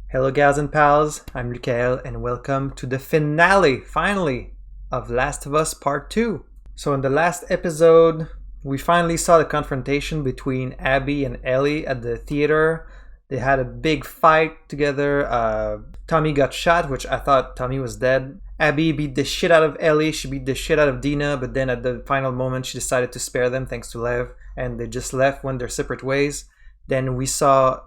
Hello gals and pals, I'm Lukael and welcome to the finale, finally, of Last of Us Part 2. So in the last episode, we finally saw the confrontation between Abby and Ellie at the theater. They had a big fight together. Tommy got shot, which I thought Tommy was dead. Abby beat the shit out of Ellie, she beat the shit out of Dina, but then at the final moment she decided to spare them thanks to Lev, and they just left, went their separate ways. Then we saw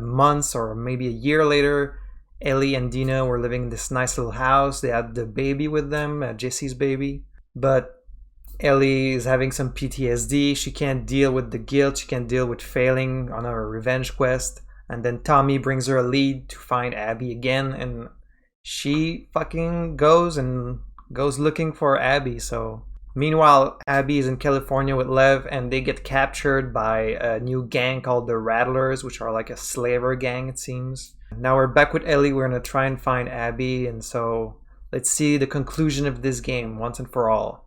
months or maybe a year later, Ellie and Dina were living in this nice little house. They had the baby with them, Jesse's baby. But Ellie is having some PTSD. She can't deal with the guilt. She can't deal with failing on her revenge quest. And then Tommy brings her a lead to find Abby again. And she fucking goes looking for Abby. So meanwhile, Abby is in California with Lev, and they get captured by a new gang called the Rattlers, which are like a slaver gang, it seems. Now we're back with Ellie. We're gonna try and find Abby, and so let's see the conclusion of this game once and for all.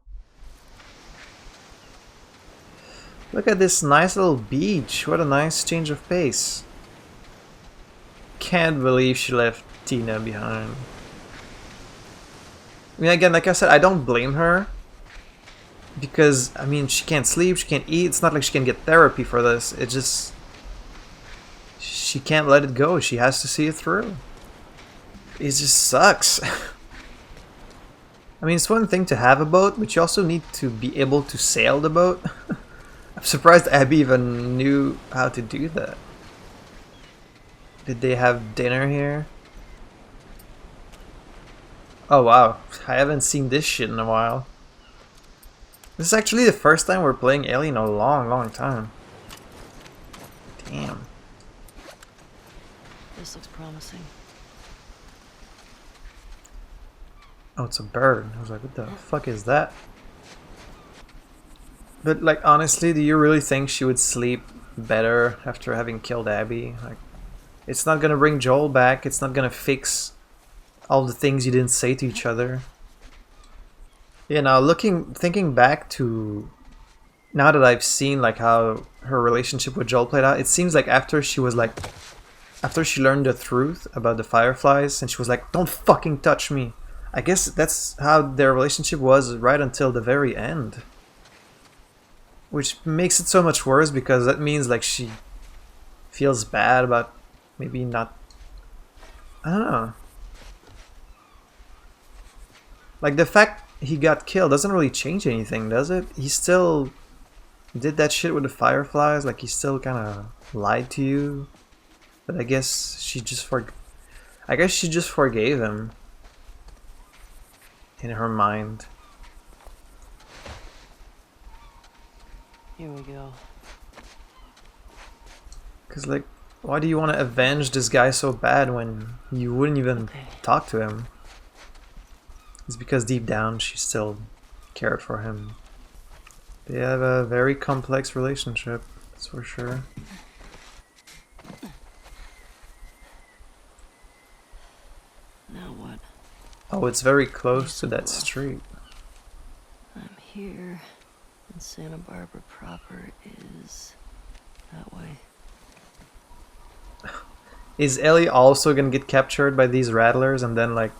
Look at this nice little beach. What a nice change of pace. Can't believe she left Tina behind. I mean, again, like I said, I don't blame her. Because, I mean, she can't sleep, she can't eat. It's not like she can get therapy for this. It just... she can't let it go. She has to see it through. It just sucks. I mean, it's one thing to have a boat, but you also need to be able to sail the boat. I'm surprised Abby even knew how to do that. Did they have dinner here? Oh wow, I haven't seen this shit in a while. This is actually the first time we're playing Ellie in a long time. Damn. This looks promising. Oh, it's a bird. I was like, what the fuck is that? But like, honestly, do you really think she would sleep better after having killed Abby? Like, it's not gonna bring Joel back. It's not gonna fix all the things you didn't say to each other. Yeah, now thinking back to now that I've seen like how her relationship with Joel played out, it seems like after she learned the truth about the Fireflies and she was like, "Don't fucking touch me." I guess that's how their relationship was right until the very end. Which makes it so much worse because that means like she feels bad about maybe not, I don't know. Like the fact he got killed doesn't really change anything, does it? He still did that shit with the Fireflies, like he still kind of lied to you. But I guess she just forgave him in her mind. Here we go. Cause like, why do you want to avenge this guy so bad when you wouldn't even talk to him? It's because deep down she still cared for him. They have a very complex relationship, that's for sure. Now what? Oh, it's very close to that street. I'm here, and Santa Barbara proper is that way. Is Ellie also gonna get captured by these rattlers and then like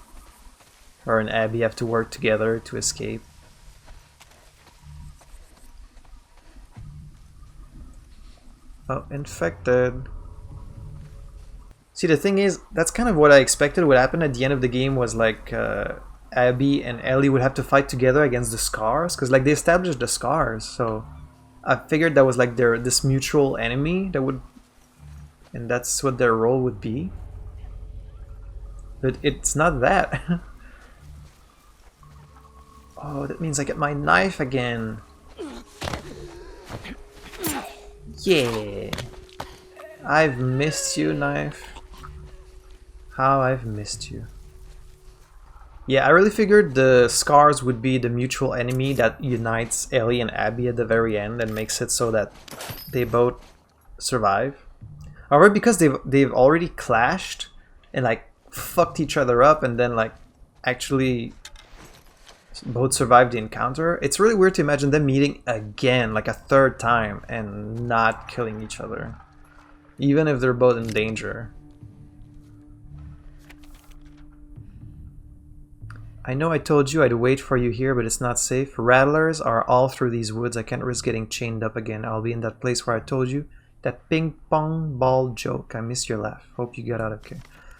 her and Abby have to work together to escape? Oh, infected. See, the thing is, that's kind of what I expected would happen at the end of the game was like Abby and Ellie would have to fight together against the Scars, because like they established the Scars, so I figured that was like this mutual enemy that would, and that's what their role would be. But it's not that. Oh, that means I get my knife again. Yeah. I've missed you, knife. How I've missed you. Yeah, I really figured the Scars would be the mutual enemy that unites Ellie and Abby at the very end and makes it so that they both survive. However, because they've already clashed and like fucked each other up and then like actually both survived the encounter, it's really weird to imagine them meeting again like a third time and not killing each other, even if they're both in danger. I know I told you I'd wait for you here, but it's not safe. Rattlers are all through these woods. I can't risk getting chained up again. I'll be in that place where I told you. That ping pong ball joke. I miss your laugh. Hope you got out okay.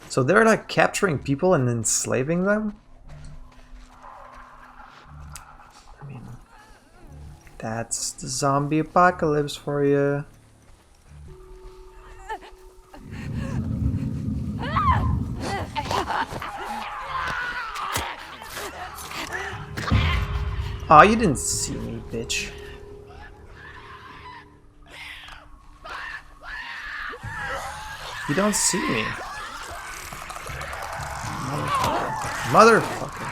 So they're like capturing people and enslaving them? I mean, that's the zombie apocalypse for you. Aw, you didn't see me, bitch. You don't see me. Motherfucker.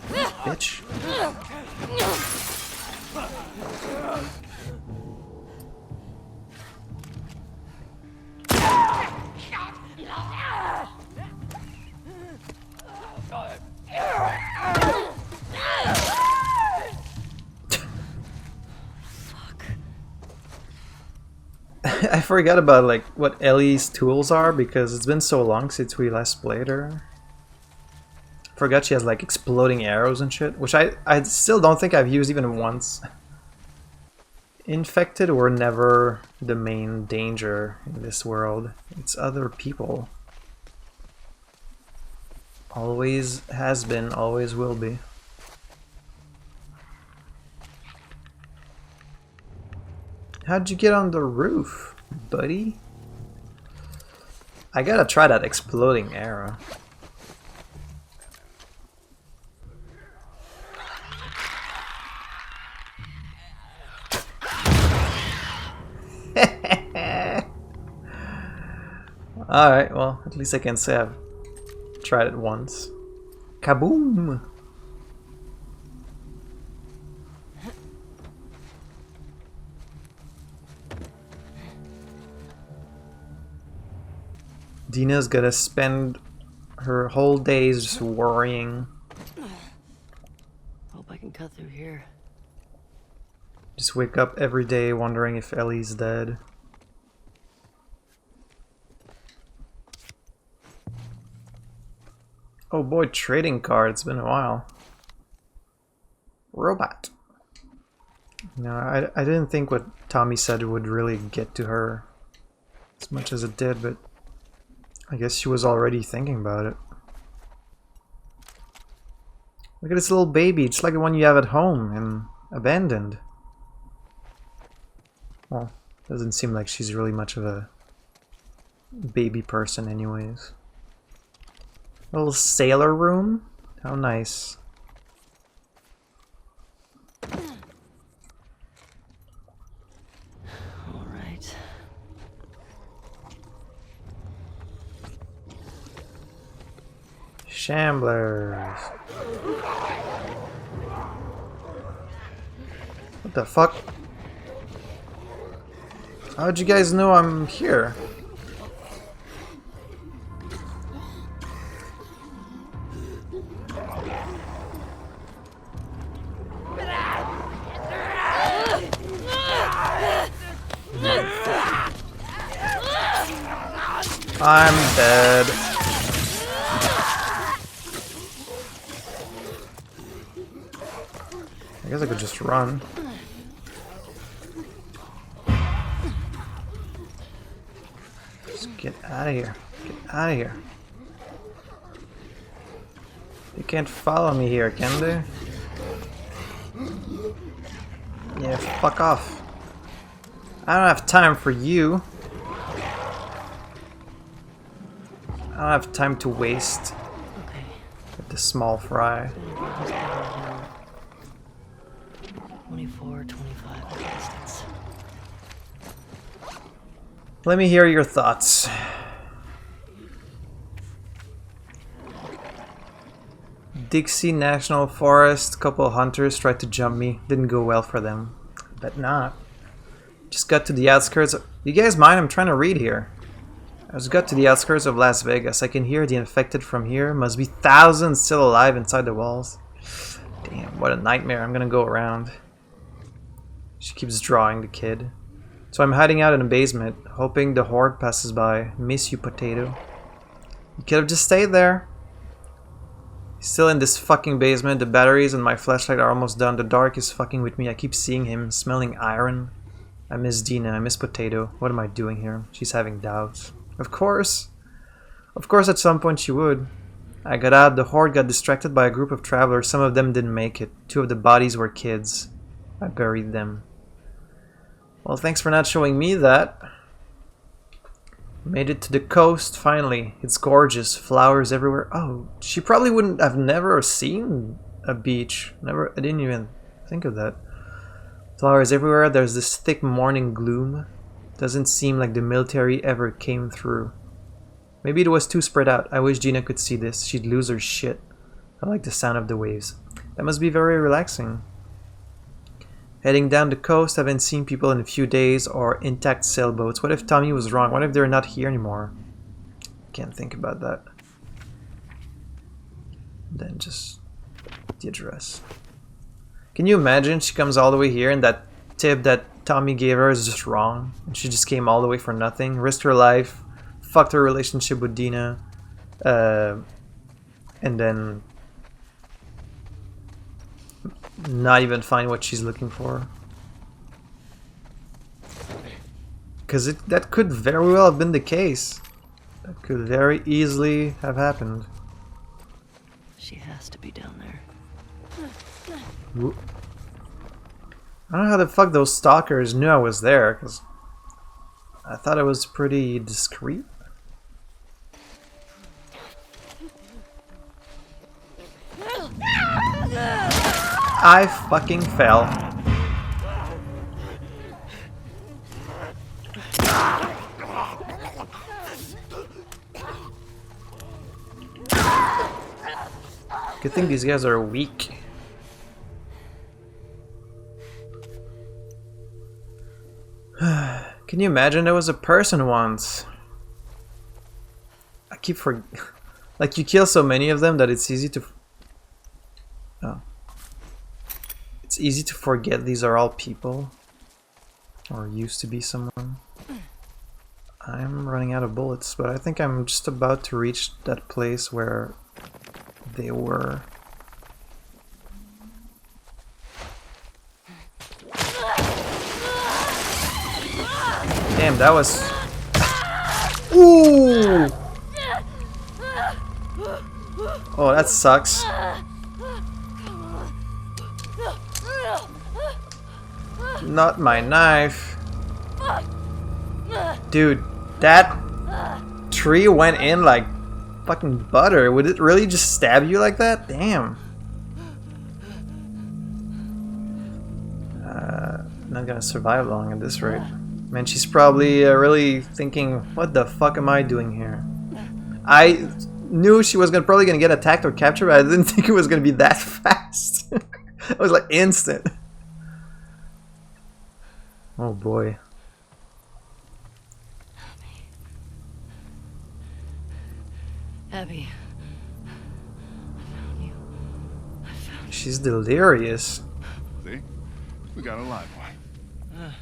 Motherfucker. Bitch. I forgot about like what Ellie's tools are because it's been so long since we last played her. Forgot she has like exploding arrows and shit, which I still don't think I've used even once. Infected were never the main danger in this world. It's other people. Always has been, always will be. How'd you get on the roof, buddy? I gotta try that exploding arrow. Alright, well, at least I can say I've tried it once. Kaboom! Dina's gonna spend her whole days just worrying. Hope I can cut through here. Just wake up every day wondering if Ellie's dead. Oh boy, trading card. It's been a while. Robot. No, I didn't think what Tommy said would really get to her as much as it did, but I guess she was already thinking about it. Look at this little baby. It's like the one you have at home and abandoned. Well, doesn't seem like she's really much of a baby person anyways. A little sailor room? How nice. Alright. Shamblers. What the fuck? How'd you guys know I'm here? I'm dead. I guess I could just run. Just get out of here. Get out of here. They can't follow me here, can they? Yeah, fuck off. I don't have time for you. I don't have time to waste with the small fry. 24, 25 distance. Let me hear your thoughts. Dixie National Forest, couple hunters tried to jump me. Didn't go well for them. Bet not. Just got to the outskirts. You guys mind? I'm trying to read here. I just got to the outskirts of Las Vegas. I can hear the infected from here. Must be thousands still alive inside the walls. Damn, what a nightmare. I'm gonna go around. She keeps drawing the kid. So I'm hiding out in the basement, hoping the horde passes by. Miss you, potato. You could have just stayed there. Still in this fucking basement. The batteries and my flashlight are almost done. The dark is fucking with me. I keep seeing him, smelling iron. I miss Dina. I miss Potato. What am I doing here? She's having doubts. Of course. Of course at some point she would. I got out. The horde got distracted by a group of travelers. Some of them didn't make it. 2 of the bodies were kids. I buried them. Well, thanks for not showing me that. Made it to the coast, finally. It's gorgeous. Flowers everywhere. Oh, she probably wouldn't have never seen a beach. Never. I didn't even think of that. Flowers everywhere. There's this thick morning gloom. Doesn't seem like the military ever came through. Maybe it was too spread out. I wish Gina could see this. She'd lose her shit. I like the sound of the waves. That must be very relaxing. Heading down the coast, haven't seen people in a few days or intact sailboats. What if Tommy was wrong? What if they're not here anymore? Can't think about that. Then just the address. Can you imagine she comes all the way here and that tip that Tommy gave her is just wrong? And she just came all the way for nothing, risked her life, fucked her relationship with Dina, and then not even find what she's looking for. Because that could very well have been the case. That could very easily have happened. She has to be down there. I don't know how the fuck those stalkers knew I was there, because I thought it was pretty discreet. I fucking fell. Good thing these guys are weak. Can you imagine there was a person once? I keep like you kill so many of them that it's easy to it's easy to forget these are all people or used to be someone. I'm running out of bullets, but I think I'm just about to reach that place where they were. Damn, that was... Ooh! Oh, that sucks. Not my knife. Dude, that tree went in like fucking butter. Would it really just stab you like that? Damn. Not gonna survive long at this rate. Man, she's probably really thinking, what the fuck am I doing here? I knew she was probably gonna get attacked or captured, but I didn't think it was gonna be that fast. It was like instant. Oh boy. Abby. I found you. I found you. She's delirious. See? We got a live one.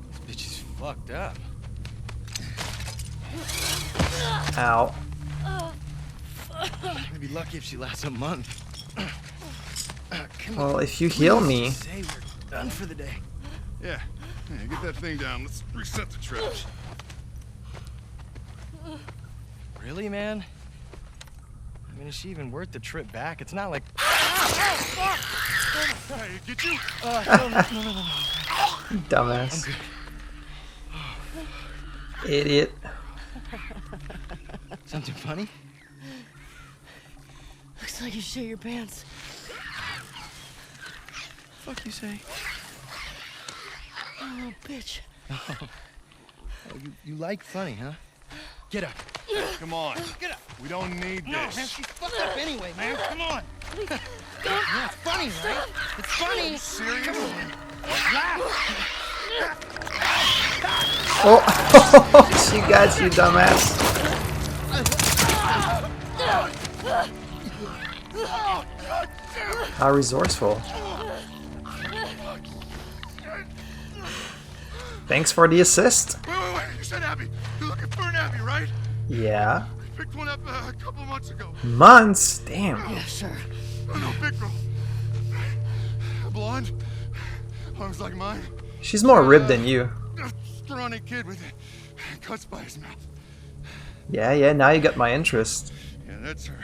This bitch is fucked up. Ow. I'm gonna be lucky if she lasts a month. Come Well, on. if you heal me... Say we're done for the day. Yeah. Yeah, get that thing down. Let's reset the traps. Really, man? I mean, is she even worth the trip back? It's not like... Hey, get you? No. Dumbass. I'm good. Idiot. Something funny? Looks like you shit your pants. Fuck you say? Oh, bitch. Oh, you like funny, huh? Get up. Come on. Get up. We don't need No, man, this. she's fucked up anyway, man. Come on. Yeah, it's funny, right? It's funny. Serious? Come on. Laugh. Oh, she got you, dumbass. How resourceful. Thanks for the assist. Wait. You said Abby. You're looking for an Abby, right? Yeah. We picked one up a couple months ago. Months? Damn. Yeah, sure. Oh, no, big girl. Blonde. Arms like mine. She's more ripped than you. A scrawny kid with cuts by his mouth. Yeah, now you got my interest. Yeah, that's her.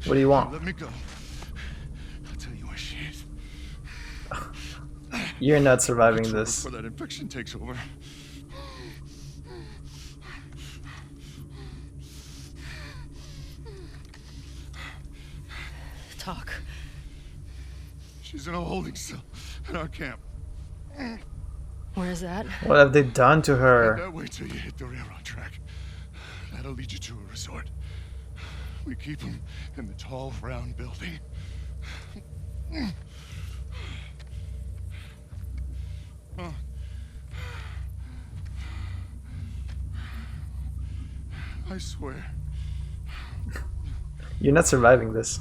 What do you want? Let me go. I'll tell you where she is. You're not surviving this. Before that infection takes over. Talk. She's in a holding cell at our camp. Where is that? What have they done to her? Wait till you hit the railroad track. That'll lead you to a resort. We keep them in the tall, round building. Oh. I swear. You're not surviving this.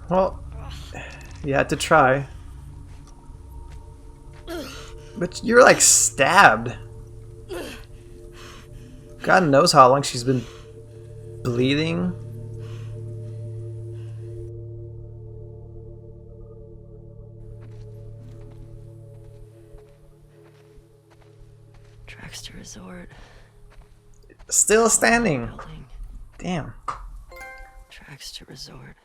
Well, you had to try. But you're like stabbed. God knows how long she's been bleeding. Tracks to resort. Still standing. Building. Damn. Tracks to resort.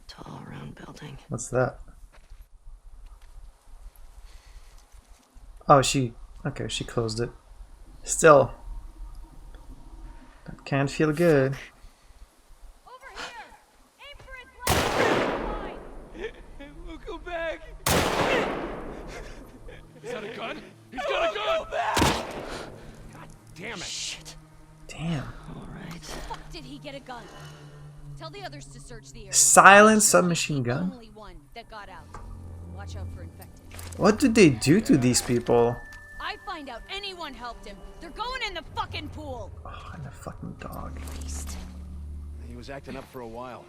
Tall, round building. What's that? Oh, she closed it. Still. That can't feel good. Over here! Aim for its leg! We'll go back. Is that a gun? He's got a gun! Go back. God damn it. Shit. Damn. Alright. Fuck did he get a gun? Tell the others to search the area. Silent submachine gun? Only one that got out. Watch out for infected. What did they do to these people? I find out anyone helped him. They're going in the fucking pool. Oh, and a fucking dog. Beast. He was acting up for a while.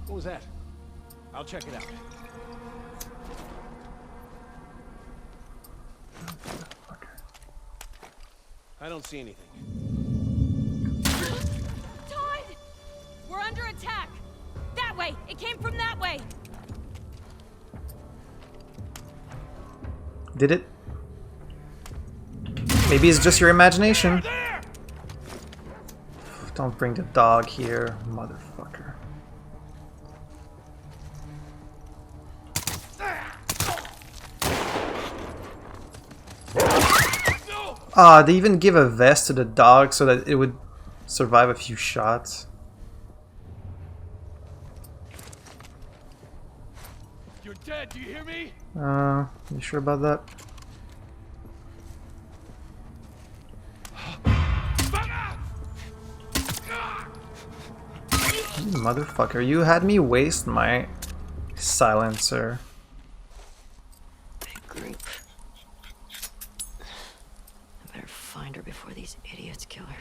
What was that? I'll check it out. I don't see anything. Todd! We're under attack. That way. It came from that way. Did it? Maybe it's just your imagination. Don't bring the dog here, motherfucker. Ah, they even give a vest to the dog so that it would survive a few shots. You're dead, do you hear me? You sure about that? You motherfucker, you had me waste my silencer. Big group. I better find her before these idiots kill her.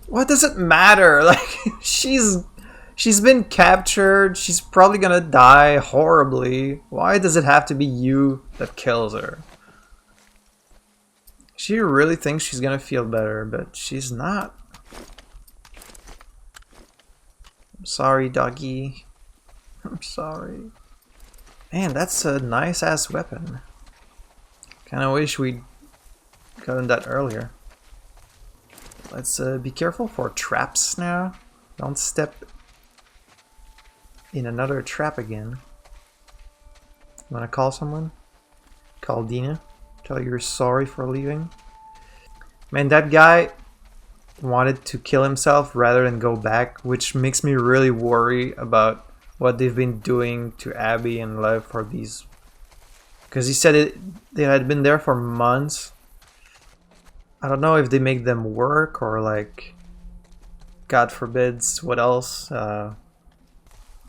What does it matter? Like, she's been captured. She's probably gonna die horribly. Why does it have to be you that kills her? She really thinks she's gonna feel better, but she's not. I'm sorry, doggy. I'm sorry. Man, that's a nice ass weapon. Kinda wish we'd gotten that earlier. Let's be careful for traps now. Don't step in another trap again. Wanna call someone? Call Dina. Tell her you're sorry for leaving. Man, that guy wanted to kill himself rather than go back, which makes me really worry about what they've been doing to Abby and Lev for these. Because he said they had been there for months. I don't know if they make them work or like, God forbids, what else?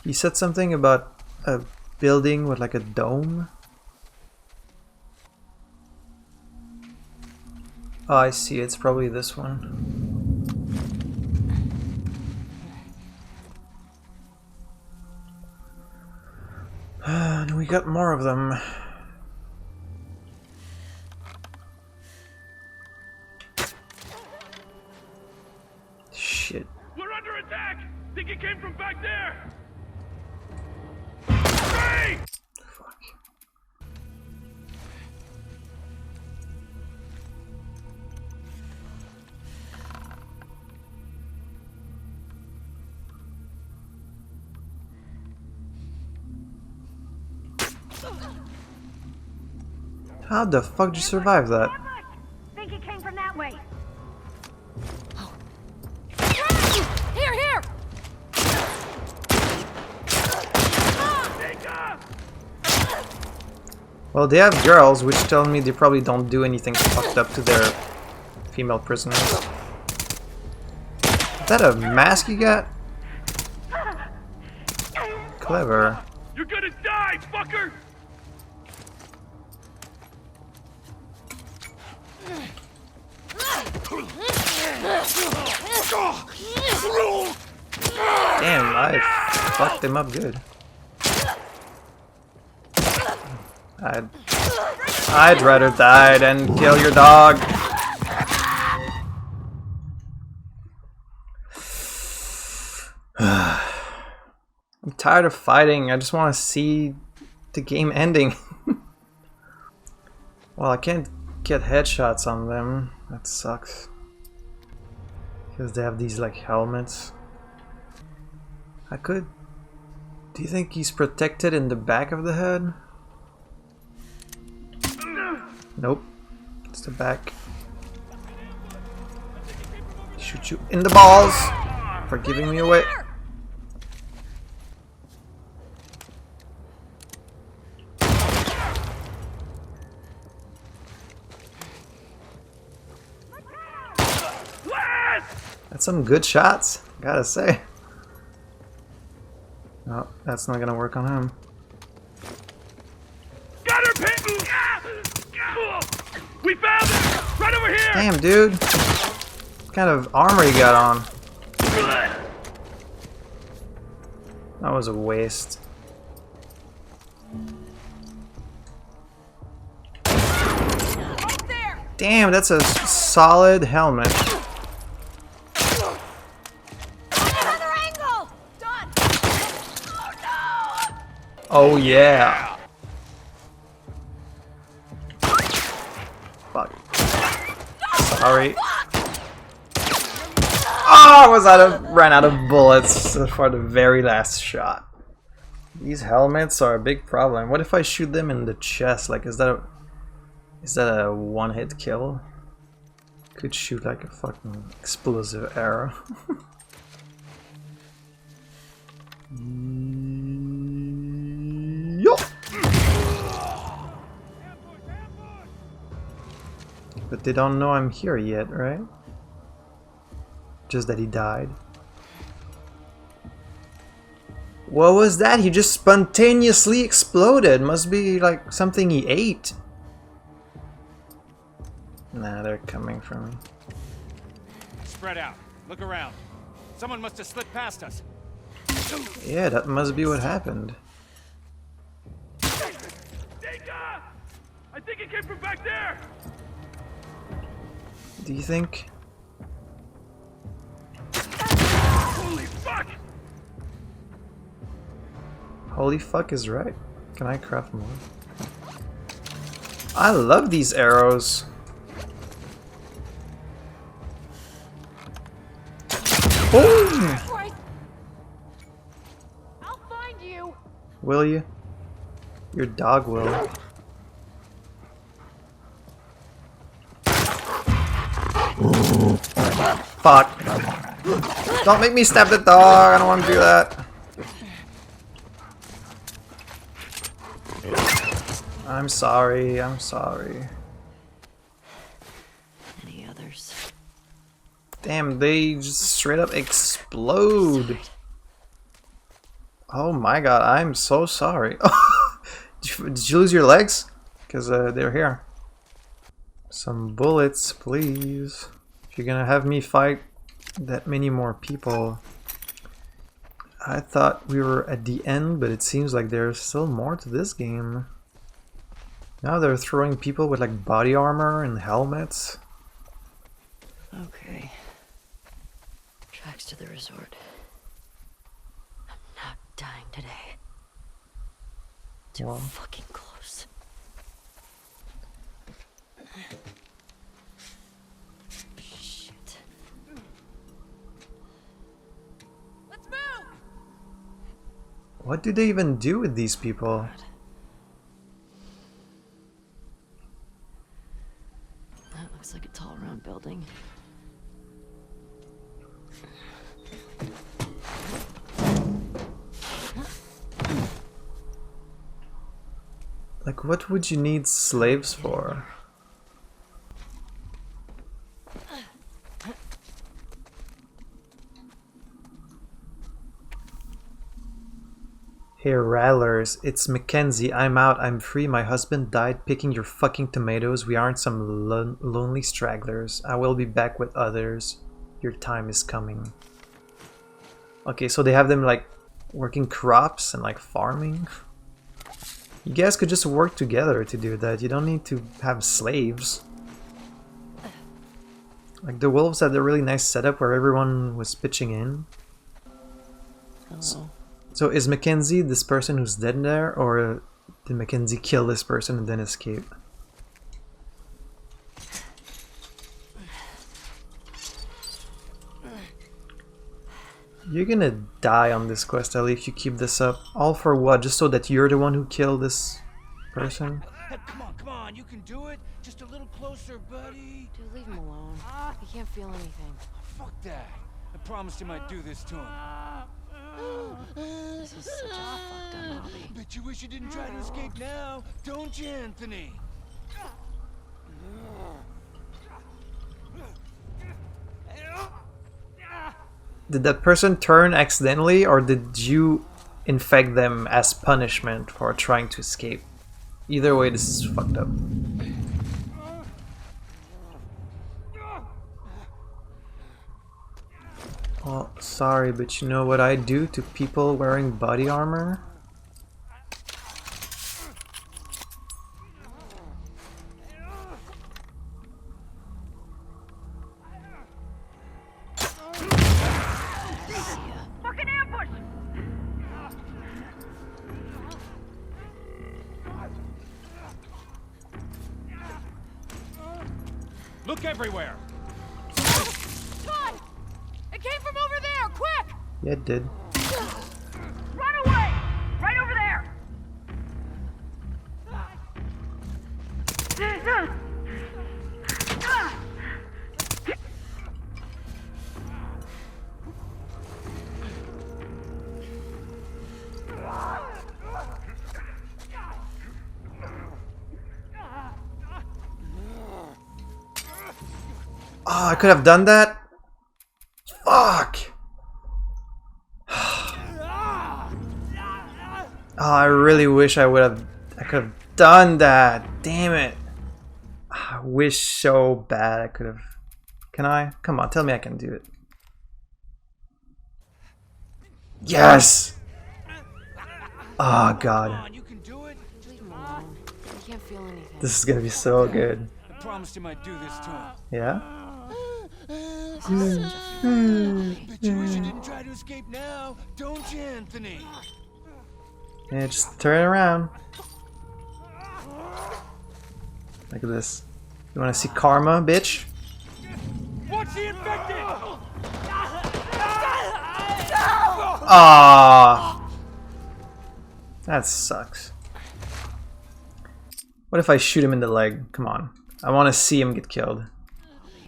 He said something about a building with like a dome. Oh, I see. It's probably this one. got more of them. Shit. We're under attack! Think it came from back there! Hey! Fuck. How the fuck did you survive that? Think it came from that way. Here! Well, they have girls, which tell me they probably don't do anything fucked up to their female prisoners. Is that a mask you got? Clever. You're gonna die, fucker! Damn, I fucked him up good. I'd rather die than kill your dog. I'm tired of fighting. I just want to see the game ending. Well, I can't get headshots on them. That sucks. Because they have these like helmets. I could... Do you think he's protected in the back of the head? Nope. It's the back. Shoot you in the balls for giving me away. That's some good shots, gotta say. No, that's not gonna work on him. Got her, Pit! We found it! Right over here! Damn, dude. What kind of armor you got on? That was a waste. Right there! Damn, that's a solid helmet. Another angle! Done! Oh no! Oh yeah. Fuck. Sorry. Oh, ran out of bullets for the very last shot. These helmets are a big problem. What if I shoot them in the chest? Like, is that a one-hit kill? Could shoot like a fucking explosive arrow. Yo! But they don't know I'm here yet, right? Just that he died. What was that? He just spontaneously exploded. Must be like something he ate. Nah, they're coming for me. Spread out. Look around. Someone must have slipped past us. Yeah, that must be what happened. Dika! I think it came from back there! Do you think? Holy fuck! Holy fuck is right. Can I craft more? I love these arrows. Boom! Right. I'll find you. Will you? Your dog will. Fuck. Don't make me stab the dog. I don't want to do that. I'm sorry. I'm sorry. Any others? Damn, they just straight up explode. Oh my god, I'm so sorry. Did you lose your legs? Because they're here. Some bullets, please. If you're gonna have me fight that many more people. I thought we were at the end, but it seems like there's still more to this game. Now they're throwing people with like body armor and helmets. Okay. Tracks to the resort. I'm not dying today. Too Well. fucking close. Shit. Let's move! What do they even do with these people? That looks like a tall round building. Like, what would you need slaves for? Hey, Rattlers, it's Mackenzie. I'm out. I'm free. My husband died picking your fucking tomatoes. We aren't some lonely stragglers. I will be back with others. Your time is coming. Okay, so they have them like working crops and like farming. You guys could just work together to do that. You don't need to have slaves. Like the wolves had a really nice setup where everyone was pitching in. Hello. So is Mackenzie this person who's dead there, or did Mackenzie kill this person and then escape? You're gonna die on this quest, Ellie, if you keep this up. All for what? Just so that you're the one who killed this person? Come on, you can do it. Just a little closer, buddy. Dude, leave him alone. He can't feel anything. Fuck that. I promised him I'd do this to him. This is such a fucked up hobby. Bet you wish you didn't try to escape now, don't you, Anthony? Did that person turn accidentally, or did you infect them as punishment for trying to escape? Either way, this is fucked up. Oh, sorry, but you know what I do to people wearing body armor? Fucking ambush! Look everywhere. Todd! It came from over there! Quick! Yeah, it did. Run away! Right over there! Oh, I could have done that? Fuck! Oh, I really wish I could have done that. Damn it. I wish so bad I could have. Can I? Come on, tell me I can do it. Yes! Oh god. You can do it. Leave him alone. He can't feel anything. This is gonna be so good. I promised him I'd do this to him. Yeah? This is such a fucked up hobby. Bet you wish you didn't try to escape now, don't you, Anthony? Yeah, just turn around. Look at this. You wanna see karma, bitch? Watch the infected! Ah, that sucks. What if I shoot him in the leg? Come on. I want to see him get killed.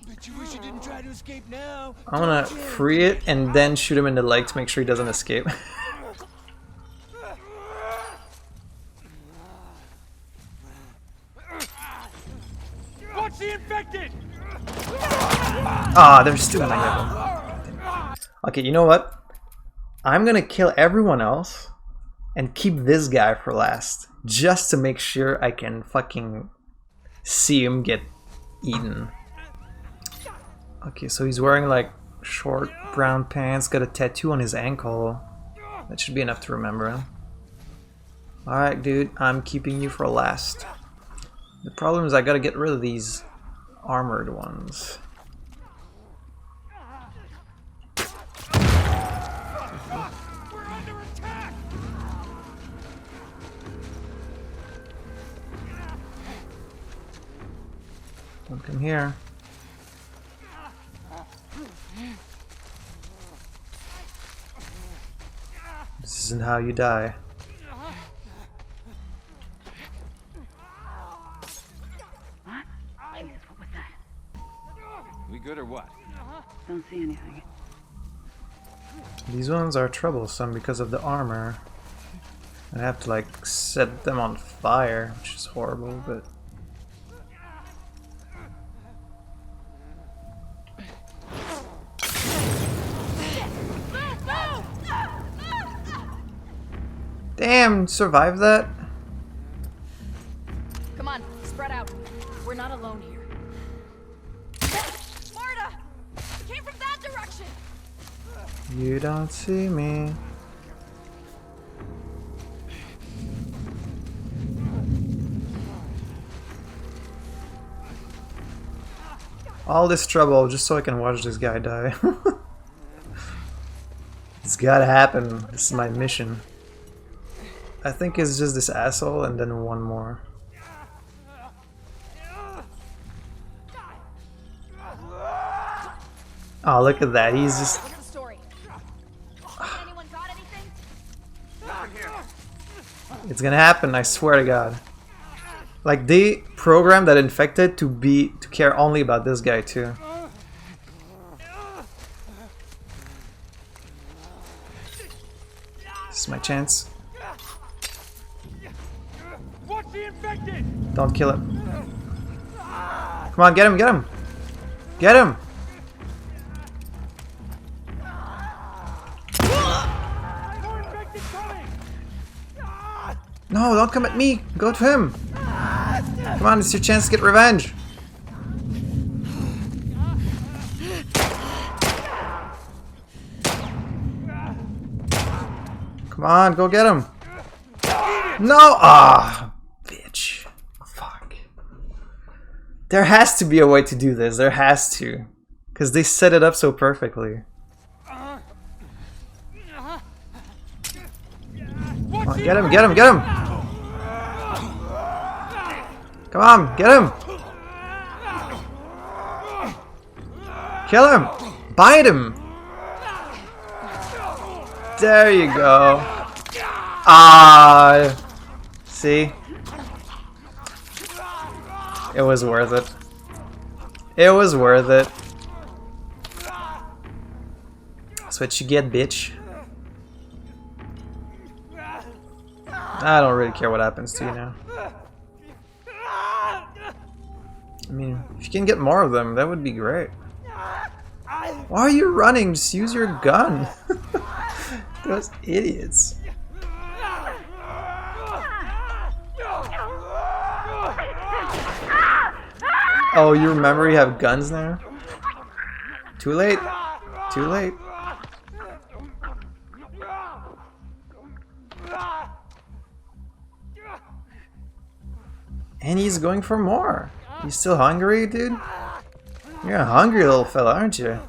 Bet you wish you didn't try to escape now. I want to free it and then shoot him in the leg to make sure he doesn't escape. Watch the infected! Ah, they're still like Okay, you know what? I'm gonna kill everyone else and keep this guy for last, just to make sure I can fucking see him get eaten. Okay, so he's wearing like short brown pants, got a tattoo on his ankle. That should be enough to remember. Alright, dude, I'm keeping you for last. The problem is I gotta get rid of these armored ones. We're under attack! Don't come here. This isn't how you die. What? Jesus, what was that? We good or what? Don't see anything. These ones are troublesome because of the armor. I have to like set them on fire, which is horrible, but damn, survive that? Come on, spread out. We're not alone here. Marta! It came from that direction! You don't see me. All this trouble just so I can watch this guy die. It's gotta happen. This is my mission. I think it's just this asshole and then one more. Oh, look at that. He's just... Look at the story. Anyone got anything? It's gonna happen, I swear to God. Like, they programmed that infected to care only about this guy too. This is my chance. Watch the infected! Don't kill him. Come on, get him, get him! Get him! More infected coming! No, don't come at me! Go to him! Come on, it's your chance to get revenge! Come on, go get him! No! Ah! Bitch. Fuck. There has to be a way to do this. There has to. Because they set it up so perfectly. Come on, get him, get him, get him! Come on, get him! Kill him! Bite him! There you go. Ah, see? It was worth it. It was worth it. That's what you get, bitch. I don't really care what happens to you now. I mean, if you can get more of them, that would be great. Why are you running? Just use your gun. Those idiots. Oh, you remember you have guns now? Too late. Too late. And he's going for more. You still hungry, dude? You're a hungry little fella, aren't you?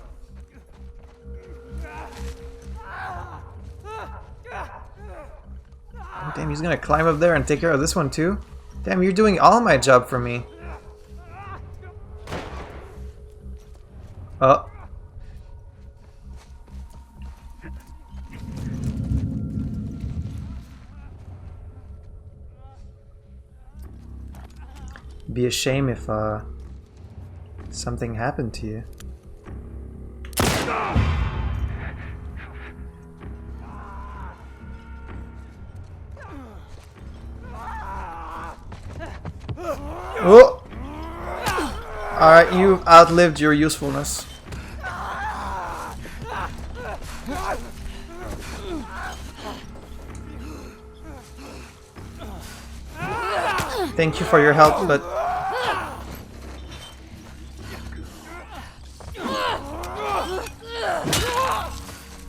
Oh, damn, he's gonna climb up there and take care of this one too? Damn, you're doing all my job for me. Oh. Be a shame if something happened to you. Oh! Alright, you've outlived your usefulness. Thank you for your help, but...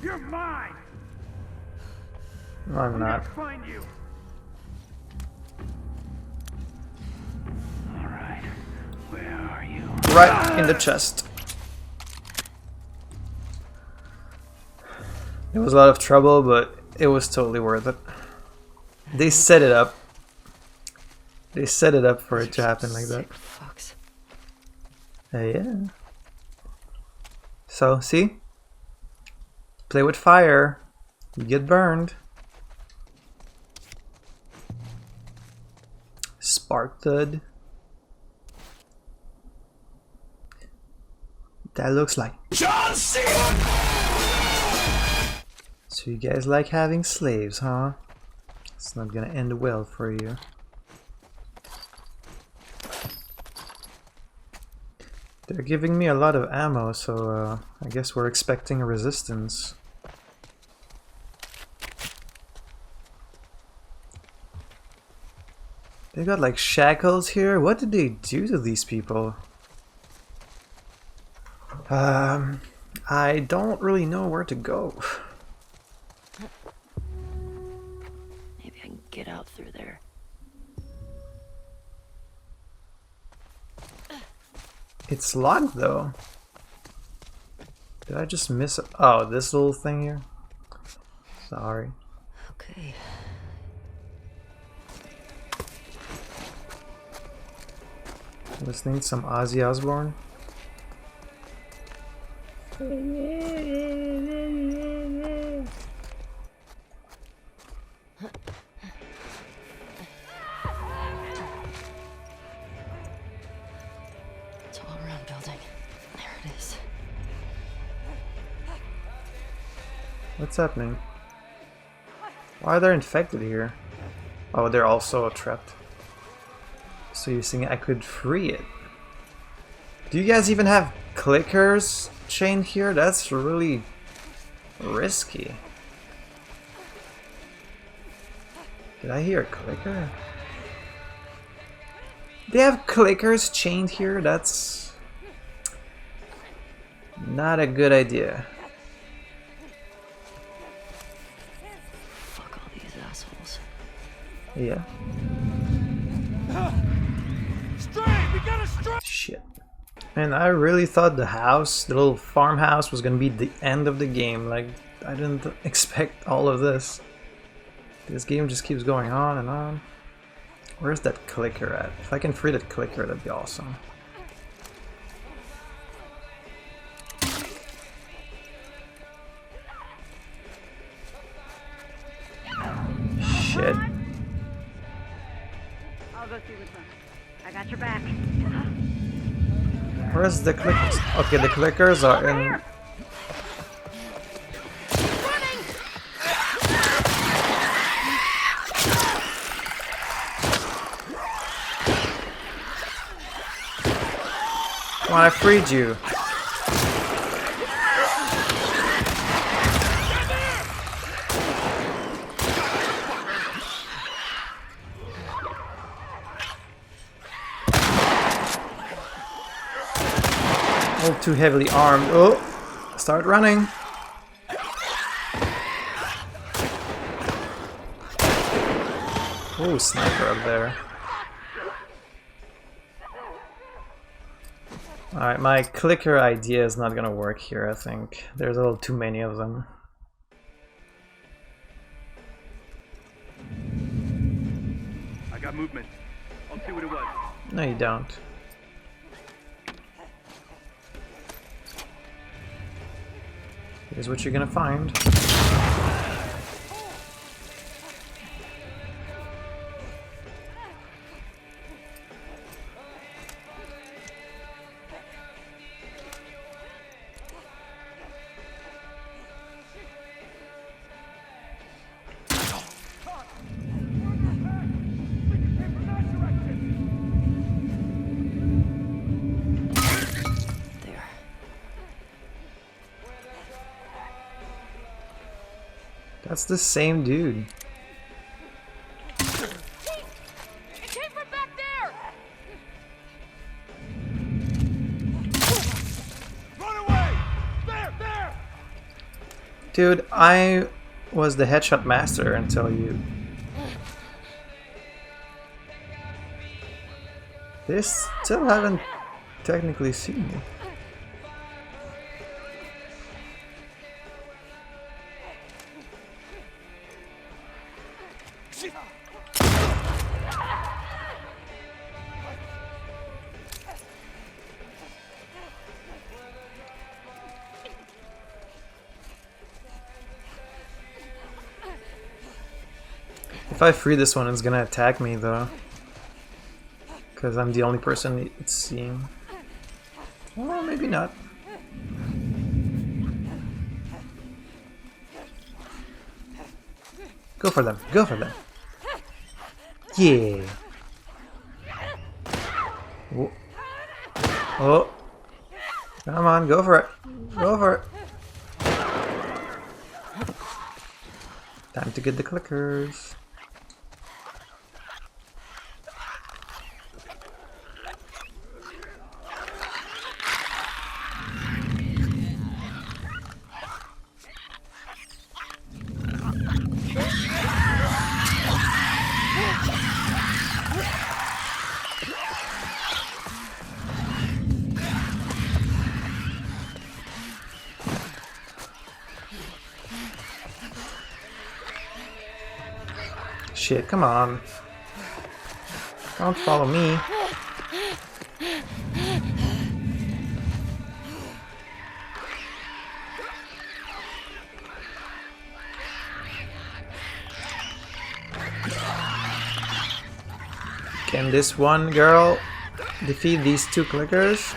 You're mine! No, I'm not. Find you. All right. Where are you? Right in the chest. It was a lot of trouble, but it was totally worth it. They set it up. They set it up for it to happen like that. Fucks. Yeah. So, see? Play with fire. You get burned. Spark Thud. That looks like John Cena! So you guys like having slaves, huh? It's not gonna end well for you. They're giving me a lot of ammo, so I guess we're expecting a resistance. They got like shackles here. What did they do to these people? I don't really know where to go. Maybe I can get out through there. It's locked though. Did I just miss it? Oh, this little thing here? Sorry. Okay. Listening to some Ozzy Osbourne. It's all around building. There it is. What's happening? Why are they infected here? Oh, they're also trapped. So you're saying I could free it? Do you guys even have clickers chained here? That's really risky. Did I hear a clicker? They have clickers chained here? That's not a good idea. Fuck all these assholes. Yeah. Stray! We got a stray! Shit. And I really thought the house, the little farmhouse, was gonna be the end of the game. Like, I didn't expect all of this. This game just keeps going on and on. Where's that clicker at? If I can free that clicker, that'd be awesome. Shit. I'll go see what's up. I got your back. Where's the clickers? Okay, the clickers are in... Come on, I freed you. All too heavily armed. Oh, start running. Oh, sniper up there. Alright, my clicker idea is not gonna work here, I think. There's a little too many of them. I got movement. I'll see what it was. No, you don't. Here's what you're gonna find. There. That's the same dude. It came from back there! Run away! There! There! Dude, I was the headshot master until you... They still haven't technically seen me. If I free this one, it's gonna attack me though. Because I'm the only person it's seeing. Well, maybe not. Go for them. Go for them. Yeah. Oh. Oh. Come on, go for it. Go for it. Time to get the clickers. Shit, come on. Don't follow me. Can this one girl defeat these two clickers?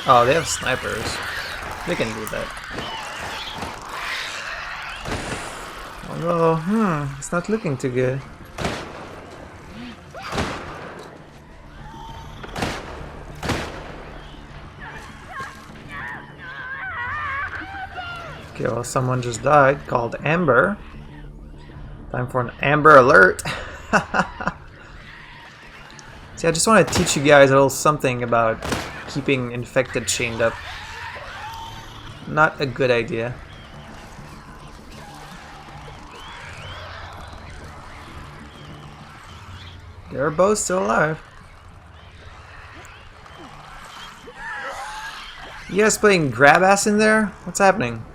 Oh, they have snipers. They can do that. Although, it's not looking too good. Okay, well, someone just died, called Amber. Time for an Amber Alert. See, I just want to teach you guys a little something about keeping infected chained up. Not a good idea. They're both still alive. You guys playing grab ass in there? What's happening?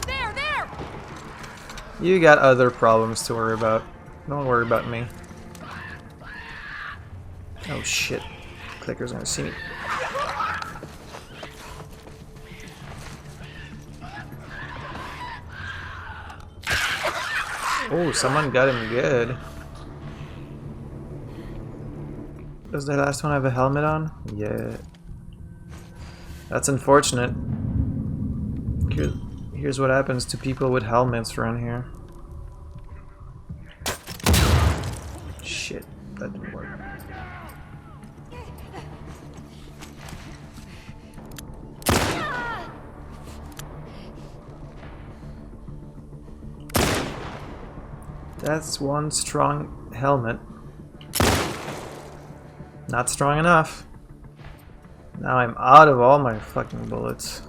There! You got other problems to worry about. Don't worry about me. Oh shit. Clicker's gonna see me. Oh, someone got him good. Does the last one have a helmet on? Yeah. That's unfortunate. Here's what happens to people with helmets around here. Shit, that didn't work. That's one strong helmet. Not strong enough. Now I'm out of all my fucking bullets.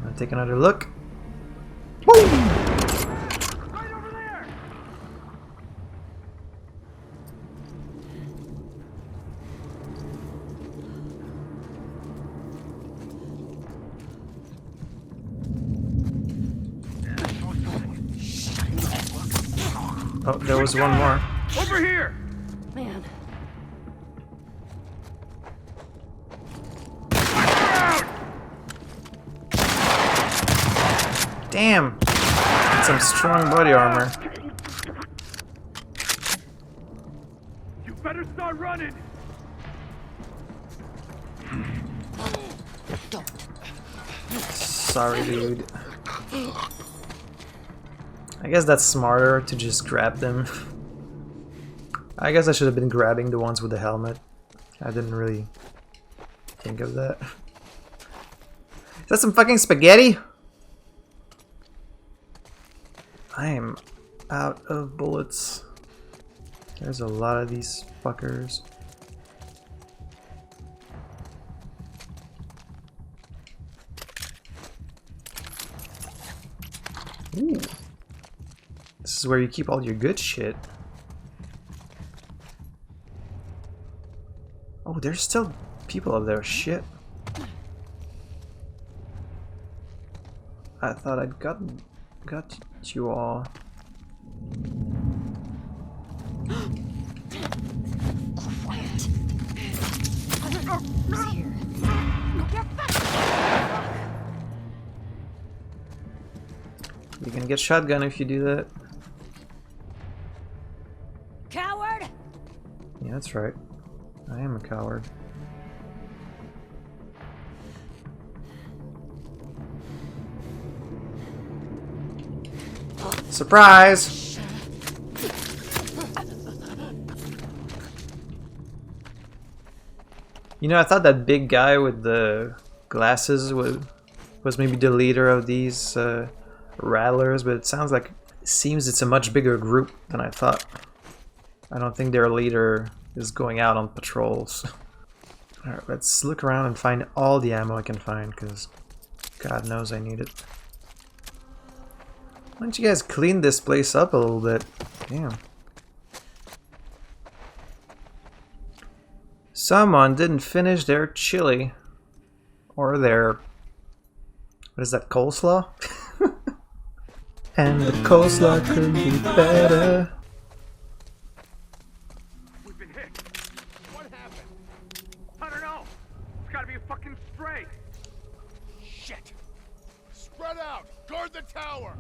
I'll take another look. Boom! Oh, there was one more. Over here! Man. Damn! That's some strong body armor. You better start running! Sorry, dude. I guess that's smarter to just grab them. I guess I should have been grabbing the ones with the helmet. I didn't really think of that. Is that some fucking spaghetti? I am out of bullets. There's a lot of these fuckers. Ooh. This is where you keep all your good shit. Oh, there's still people up there. Shit. I thought I'd got you all. Quiet. Who's here? You're gonna get shotgun if you do that. Coward! Yeah, that's right. I am a coward. Surprise! You know, I thought that big guy with the glasses was maybe the leader of these rattlers, but it seems it's a much bigger group than I thought. I don't think their leader is going out on patrols. Alright, let's look around and find all the ammo I can find, because God knows I need it. Why don't you guys clean this place up a little bit? Damn. Someone didn't finish their chili. Or their... what is that, coleslaw? And the coleslaw could be better. We've been hit. What happened? I don't know. It's gotta be a fucking stray. Shit. Spread out! Guard the tower!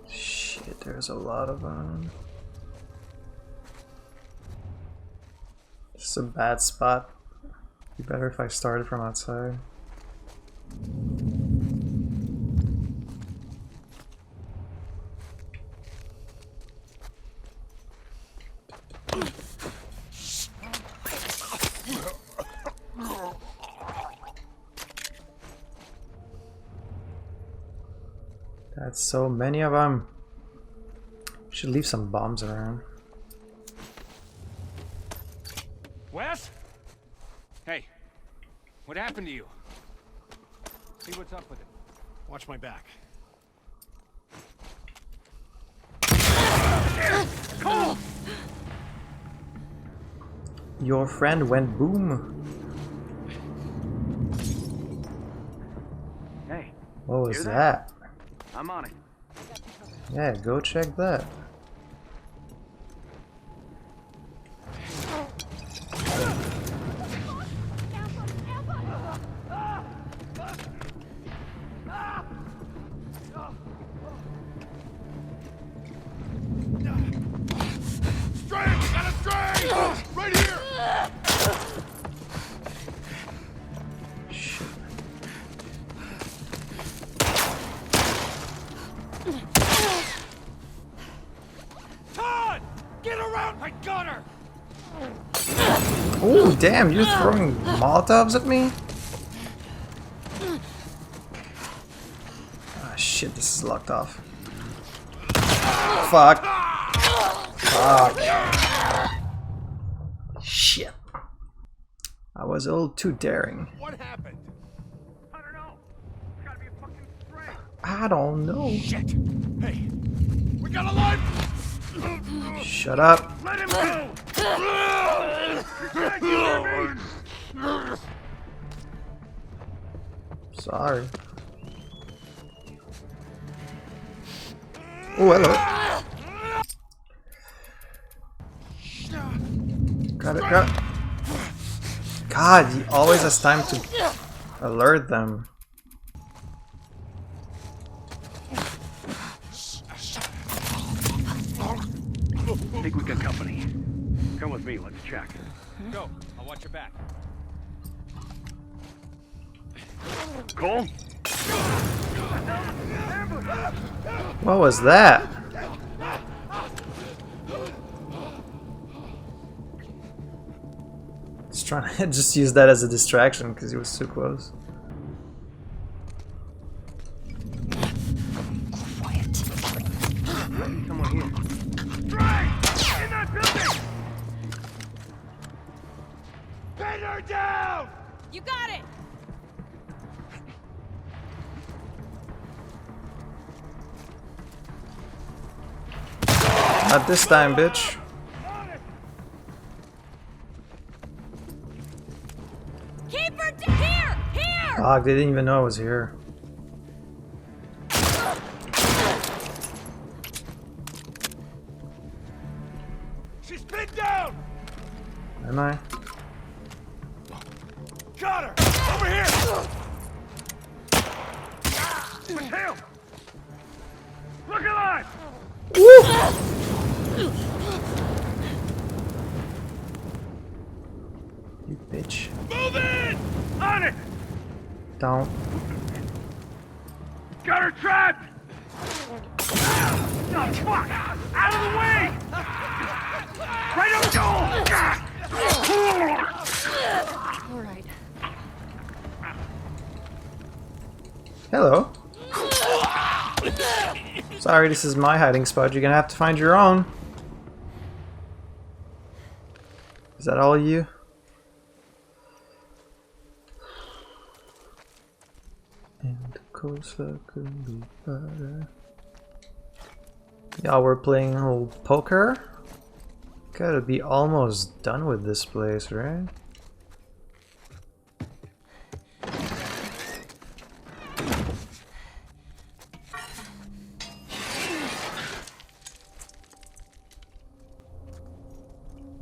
Shit, there's a lot of them. This is a bad spot. Be better if I started from outside. That's so many of them. Should leave some bombs around. Wes? Hey, what happened to you? See what's up with it. Watch my back. Your friend went boom. Hey, What was hear that? I'm on it. Yeah, go check that. Stray! We got a stray! Right here! Shit. Todd! Get around! I got her! Oh, damn, you're throwing Molotovs at me? Ah, shit, this is locked off. Fuck. Fuck. Shit. I was a little too daring. What happened? I don't know. It's gotta be a fucking stray. I don't know. Shit! Hey! We got a live! Shut up. Let him go! Sorry. Oh, hello. Got it. God, he always has time to alert them. I think we got company. Come with me, let's check. Go, I'll watch your back. Cole? What was that? trying to just use that as a distraction because he was too close. Quiet. Come on here. Strike! In that building! Pin her down! You got it! Not this time, bitch. Keep her here! Here! Fuck, they didn't even know I was here. She's pinned down! Am I? Got her! Over here! Mateo! Look alive! You bitch. Move in! On it! Don't. Got her trapped! Oh, fuck! Out of the way! Right up All right. Hello. Sorry, this is my hiding spot. You're gonna have to find your own. Is that all you? And closer could be better. Yeah, we're playing a little poker. Gotta be almost done with this place, right?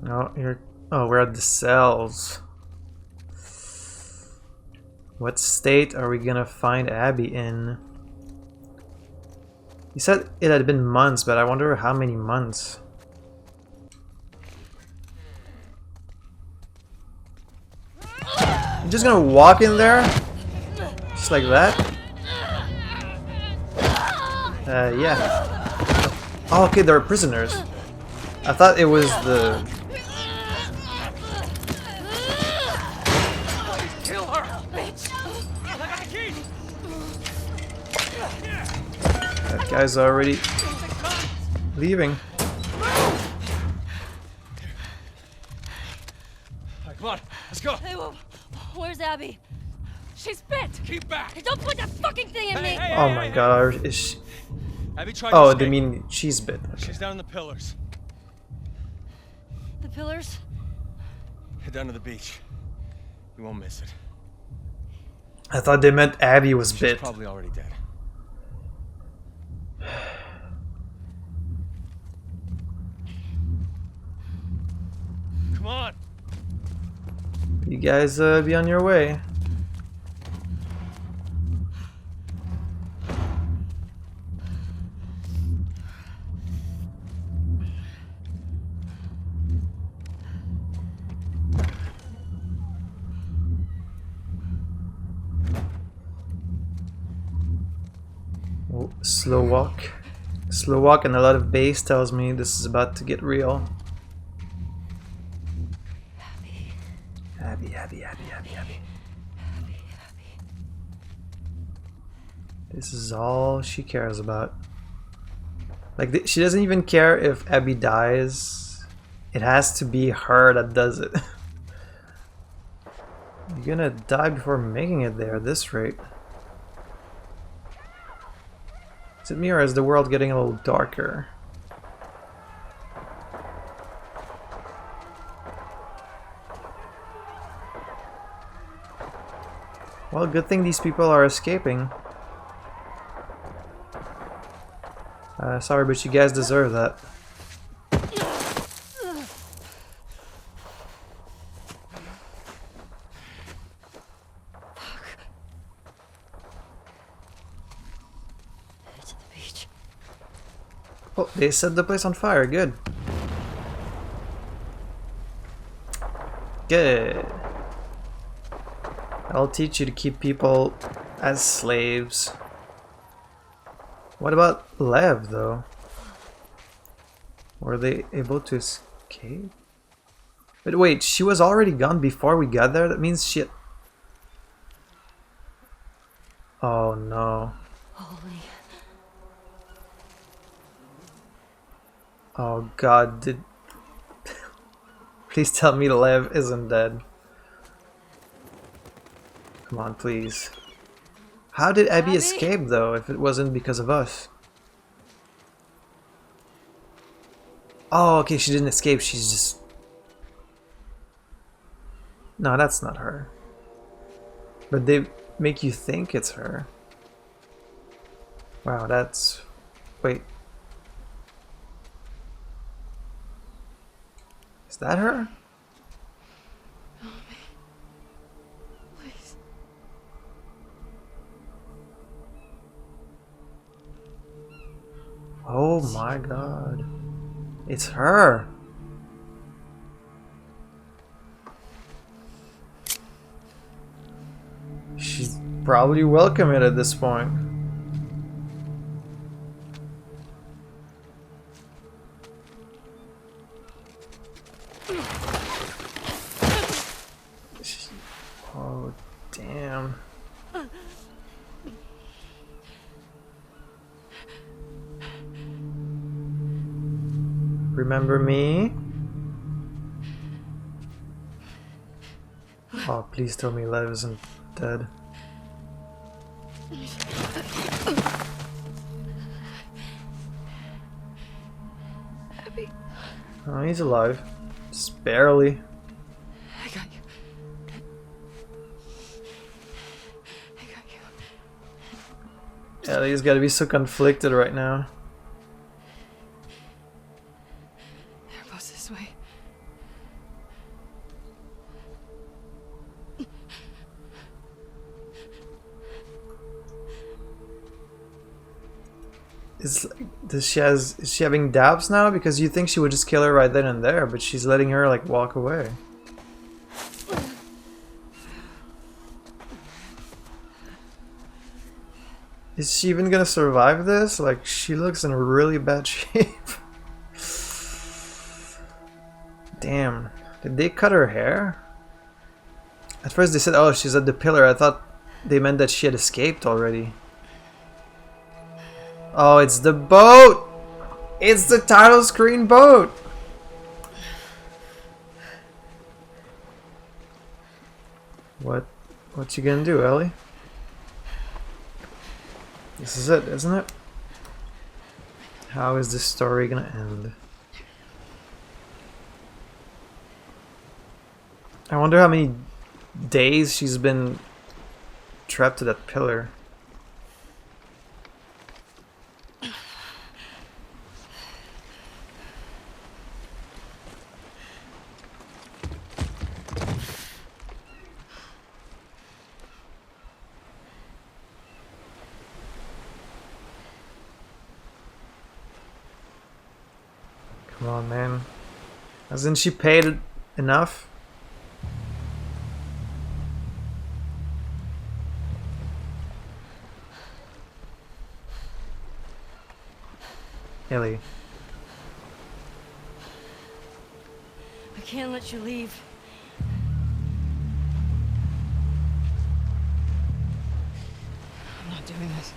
No, here. Oh, we're at the cells. What state are we gonna find Abby in? He said it had been months, but I wonder how many months. You're just gonna walk in there? Just like that? Yeah. Oh, okay, they're prisoners. I thought it was the... Kill her! Bitch! I got the keys! That guy's already leaving. Alright, come on, let's go. Hey, where's Abby? She's bit! Keep back. Hey, don't put that fucking thing in me! Oh my god, is she... Abby tried to Oh, escape. they mean she's bit. She's down in the pillars. The pillars? Head down to the beach. You won't miss it. I thought they meant Abby was She's bit. probably already dead. Come on. You guys be on your way. Oh, slow walk. Slow walk and a lot of bass tells me this is about to get real. Abby, Abby, Abby, Abby, Abby. This is all she cares about. Like, she doesn't even care if Abby dies. It has to be her that does it. You're gonna die before making it there at this rate. Is it me or is the world getting a little darker? Well, good thing these people are escaping. Sorry, but you guys deserve that. To the beach. Oh, they set the place on fire. Good. Good. I'll teach you to keep people as slaves. What about Lev, though? Were they able to escape? But wait, she was already gone before we got there? That means she... Oh no. Holy. Oh god, did... Please tell me Lev isn't dead. Come on, please. How did Abby escape though, if it wasn't because of us? Oh, okay, she didn't escape, she's just... No, that's not her. But they make you think it's her. Wow, that's... Wait. Is that her? Please. Oh my god. It's her! She's probably welcome it at this point. Oh, damn. Remember me? Oh, please tell me Lev isn't dead. Abby, Oh, he's alive. Just barely. I got you. I got you. Ellie's gotta be so conflicted right now. They're both this way. Is she having doubts now? Because you think she would just kill her right then and there, but she's letting her like walk away. Is she even gonna survive this? Like, she looks in really bad shape. Damn. Did they cut her hair? At first they said, oh, she's at the pillar. I thought they meant that she had escaped already. Oh, it's the boat! It's the title screen boat! What you gonna do, Ellie? This is it, isn't it? How is this story gonna end? I wonder how many days she's been trapped to that pillar. Come on, man. Hasn't she paid enough? Ellie. I can't let you leave. I'm not doing this.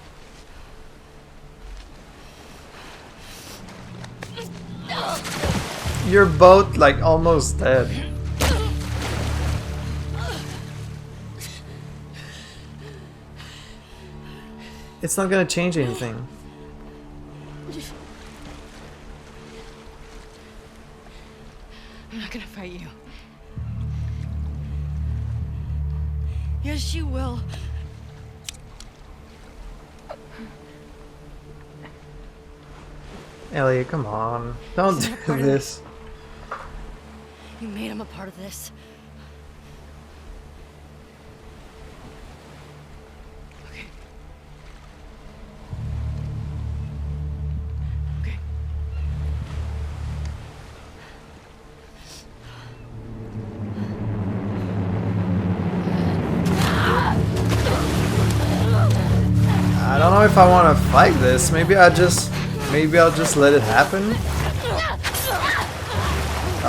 You're both like almost dead. It's not gonna change anything. I'm not gonna fight you. Yes, you will. Ellie, come on. Don't He's do not part of this. You made him a part of this. Okay. Okay. I don't know if I want to fight this. Maybe I'll just let it happen.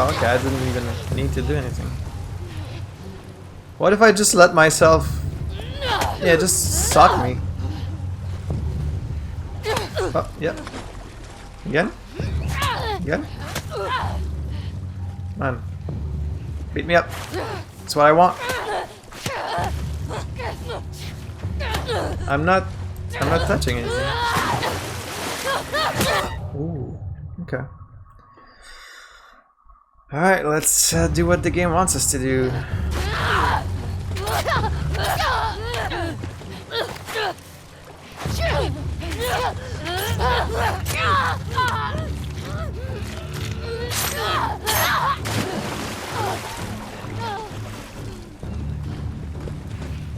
Oh, okay, I didn't even need to do anything. What if I just let myself... Yeah, just suck me. Oh, yep. Again? Again? Man. Beat me up. That's what I want. I'm not touching anything. Ooh. Okay. Alright, let's do what the game wants us to do.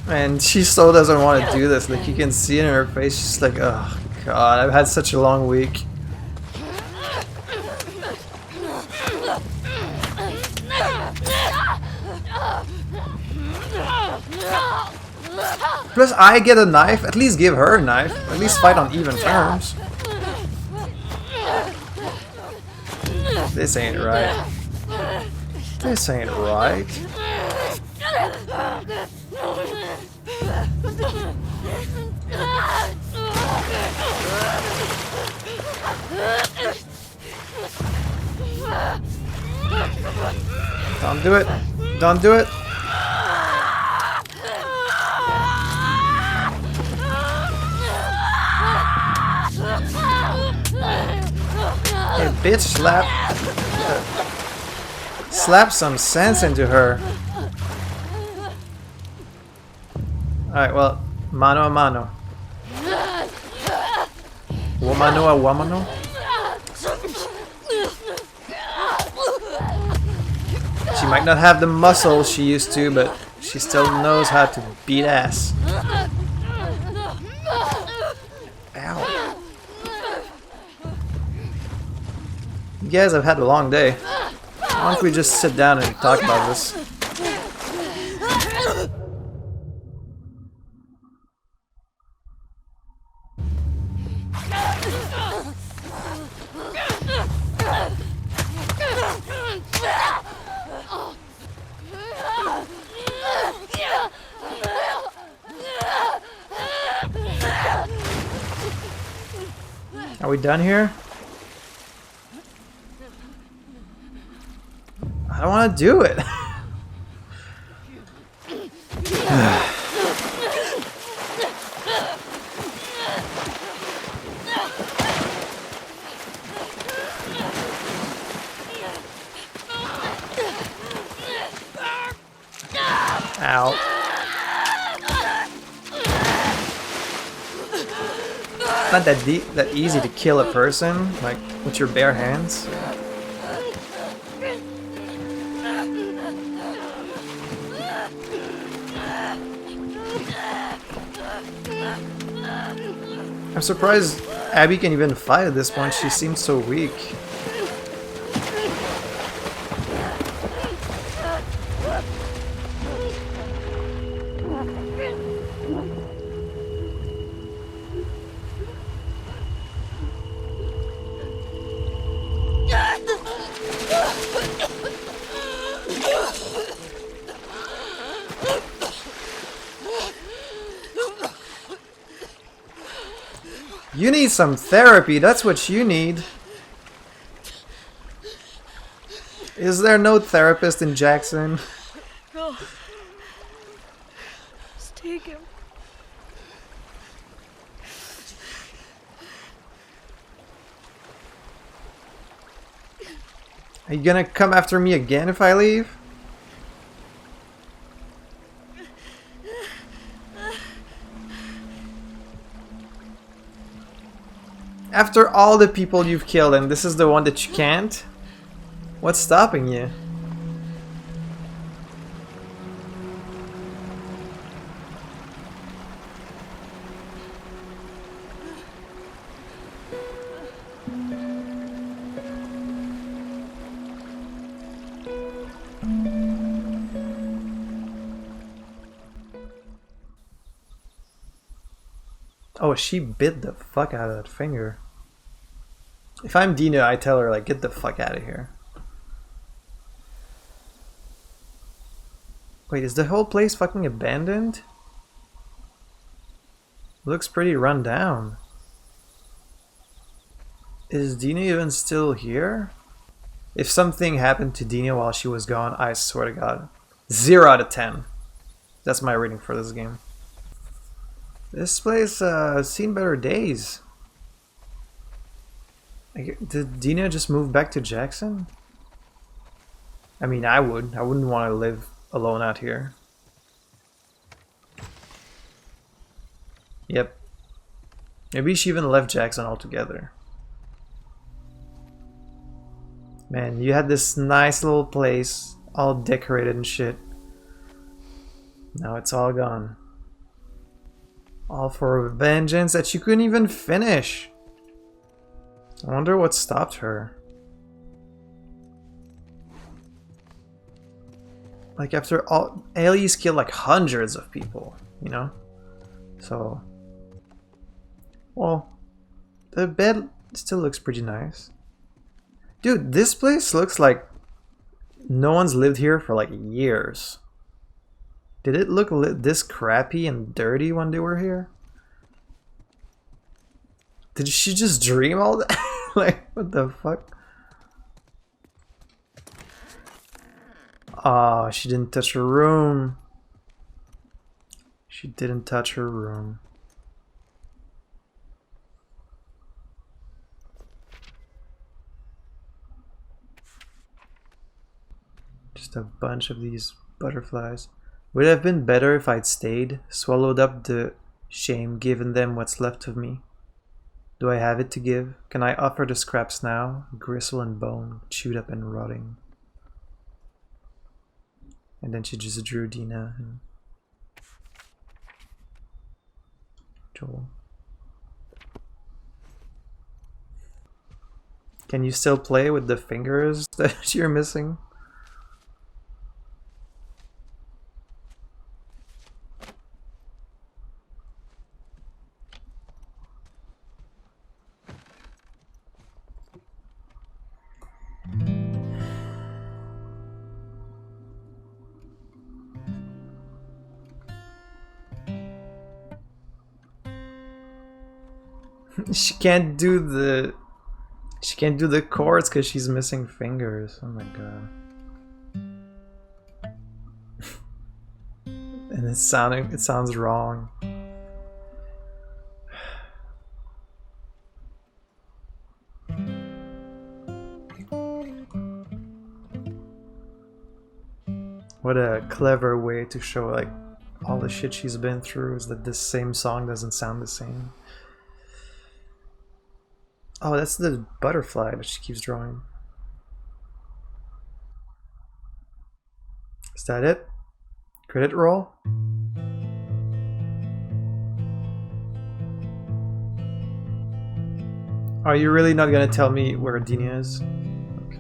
And she still doesn't want to do this. Like, you can see it in her face. She's like, oh god, I've had such a long week. Plus, I get a knife. At least give her a knife. At least fight on even terms. This ain't right. This ain't right. Don't do it. Don't do it. Hey, bitch, slap some sense into her. Alright, well, mano a mano. Womano a womano? She might not have the muscle she used to, but she still knows how to beat ass. Ow. You guys have had a long day. Why don't we just sit down and talk about this? Are we done here? I don't want to do it. Ow. It's not that easy to kill a person, like, with your bare hands. I'm surprised Abby can even fight at this point. She seems so weak. You need some therapy, that's what you need. Is there no therapist in Jackson? No. Just take him. Are you gonna come after me again if I leave? After all the people you've killed and this is the one that you can't? What's stopping you? Oh, she bit the fuck out of that finger. If I'm Dina, I tell her, like, get the fuck out of here. Wait, is the whole place fucking abandoned? Looks pretty run down. Is Dina even still here? If something happened to Dina while she was gone, I swear to God. 0 out of 10. That's my rating for this game. This place seen better days. Did Dina just move back to Jackson? I mean, I would. I wouldn't want to live alone out here. Yep. Maybe she even left Jackson altogether. Man, you had this nice little place, all decorated and shit. Now it's all gone. All for a vengeance that you couldn't even finish. I wonder what stopped her. Like after all, Ailey's killed like hundreds of people, you know? So, well, the bed still looks pretty nice. Dude, this place looks like no one's lived here for like years. Did it look this crappy and dirty when they were here? Did she just dream all that? Like, what the fuck? Oh, she didn't touch her room. She didn't touch her room. Just a bunch of these butterflies. Would it have been better if I'd stayed, swallowed up the shame, given them what's left of me? Do I have it to give? Can I offer the scraps now? Gristle and bone, chewed up and rotting. And then she just drew Dina and Joel. Can you still play with the fingers that you're missing? She can't do the chords because she's missing fingers. Oh my god. And it sounds wrong. What a clever way to show like all the shit she's been through is that this same song doesn't sound the same. Oh, that's the butterfly that she keeps drawing. Is that it? Credit roll? Are you really not gonna tell me where Dina is? Okay.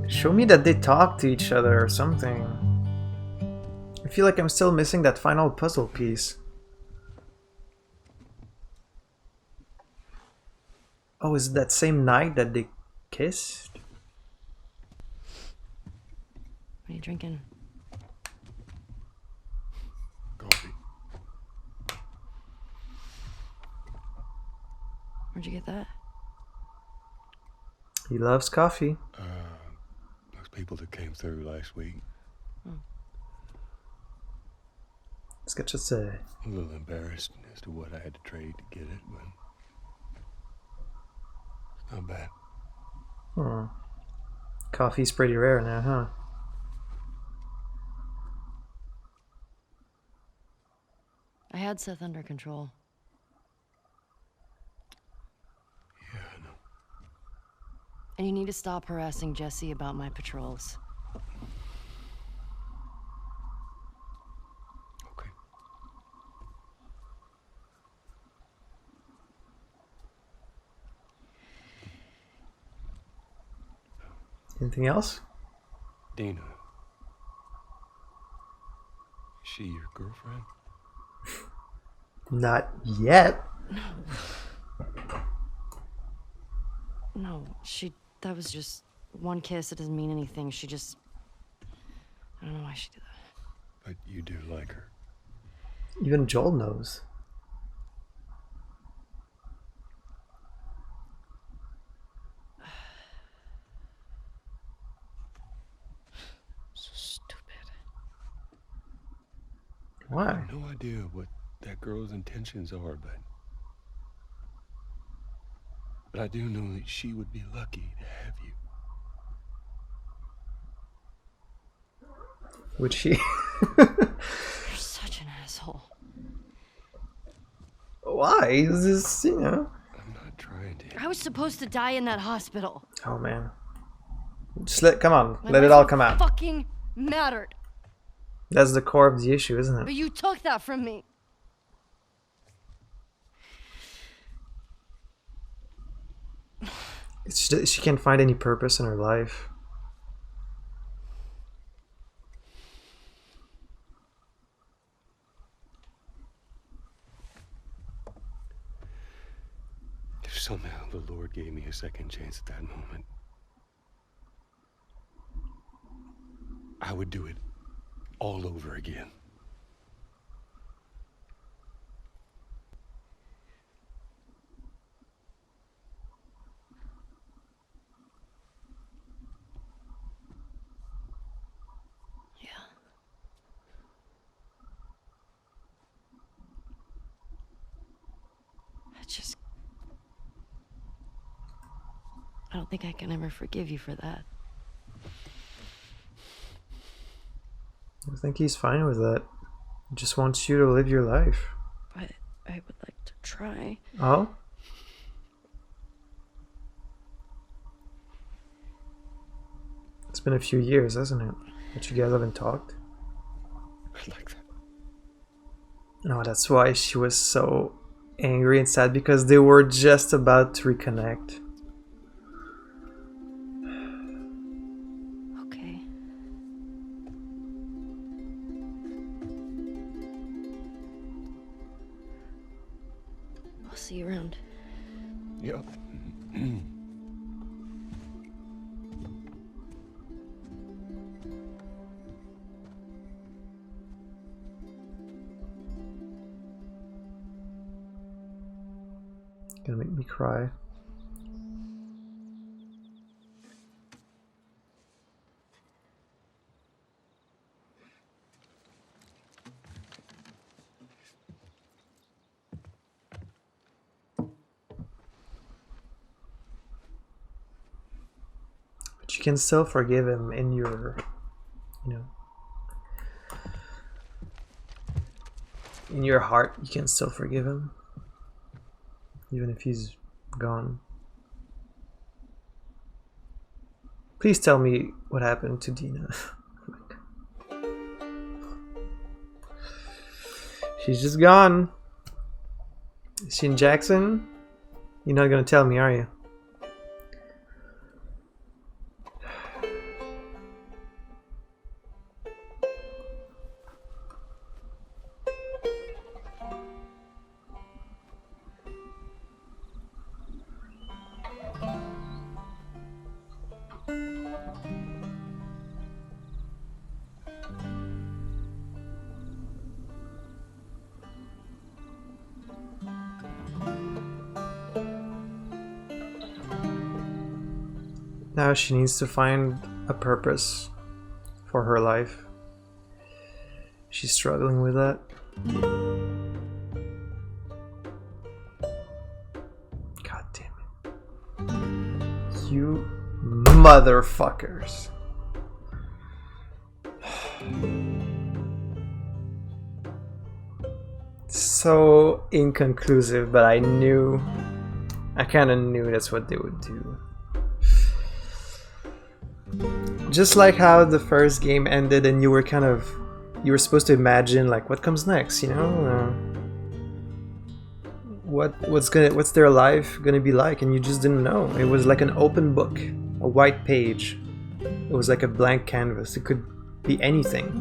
Show me that they talk to each other or something. I feel like I'm still missing that final puzzle piece. Oh, is it that same night that they kissed? What are you drinking? Coffee. Where'd you get that? He loves coffee. Those people that came through last week. It's got just a little embarrassed as to what I had to trade to get it, but it's not bad. Coffee's pretty rare now, huh? I had Seth under control. Yeah, I know. And you need to stop harassing Jesse about my patrols. Okay. Anything else? Dina. Is she your girlfriend? Not yet. No, that was just one kiss. It doesn't mean anything. I don't know why she did that. But you do like her. Even Joel knows. So stupid. Why? I have no idea what that girl's intentions are, but I do know that she would be lucky to have you. Would she? You're such an asshole. Why? Is this, you know? I'm not trying to. I was supposed to die in that hospital. Oh man. Just come on, My let it life all come out. Fucking mattered. That's the core of the issue, isn't But it? you took that from me. It's just, she can't find any purpose in her life. If somehow the Lord gave me a second chance at that moment, I would do it all over again. Yeah. I don't think I can ever forgive you for that. I think he's fine with that. He just wants you to live your life. But I would like to try. Oh? It's been a few years, hasn't it? That you guys haven't talked? I like that. No, that's why she was so angry and sad, because they were just about to reconnect. Okay. I'll see you around. Yep. Gonna make me cry. But you can still forgive him in your, you know, in your heart. You can still forgive him, even if he's gone. Please tell me what happened to Dina. She's just gone. Is she in Jackson? You're not gonna tell me, are you? Now she needs to find a purpose for her life. She's struggling with that. God damn it. You motherfuckers. So inconclusive, but I kind of knew that's what they would do. Just like how the first game ended and you were supposed to imagine like what comes next, you know? What's their life gonna be like, and you just didn't know. It was like an open book, a white page. It was like a blank canvas. It could be anything.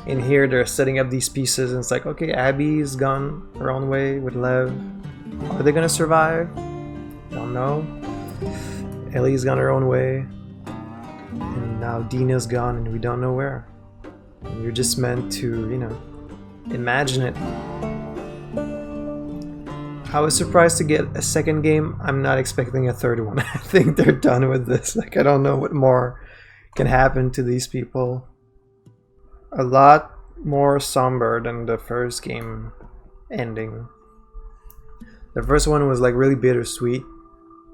In here they're setting up these pieces and it's like, okay, Abby's gone her own way with Lev. Are they gonna survive? Don't know. Ellie's gone her own way. And now Dina's gone and we don't know where. And you're just meant to, you know, imagine it. I was surprised to get a second game. I'm not expecting a third one. I think they're done with this. Like, I don't know what more can happen to these people. A lot more somber than the first game ending. The first one was like really bittersweet.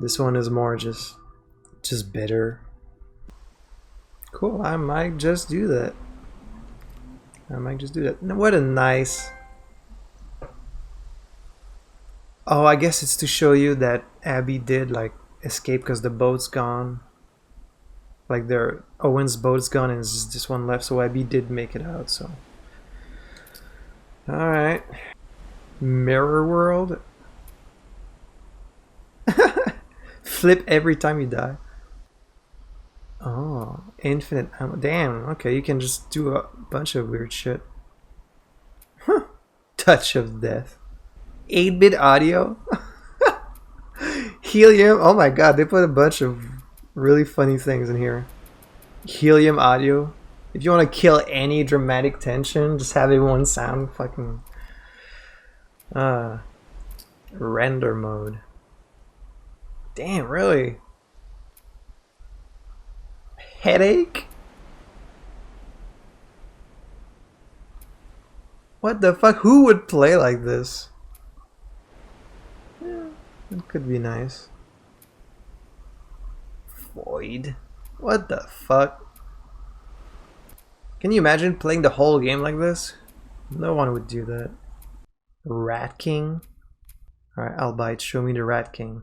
This one is more just bitter. Cool, I might just do that. What a nice... Oh, I guess it's to show you that Abby did like escape because the boat's gone. Like Owen's boat's gone and there's just one left, so Abby did make it out, so. Alright. Mirror world. Flip every time you die. Oh, infinite ammo. Damn, okay, you can just do a bunch of weird shit. Huh. Touch of death. 8-bit audio. Helium. Oh my god, they put a bunch of really funny things in here. Helium audio. If you want to kill any dramatic tension, just have it one sound. Fucking render mode. Damn, really? Headache? What the fuck? Who would play like this? Yeah, it could be nice. Void. What the fuck? Can you imagine playing the whole game like this? No one would do that. Rat King? Alright, I'll bite. Show me the Rat King.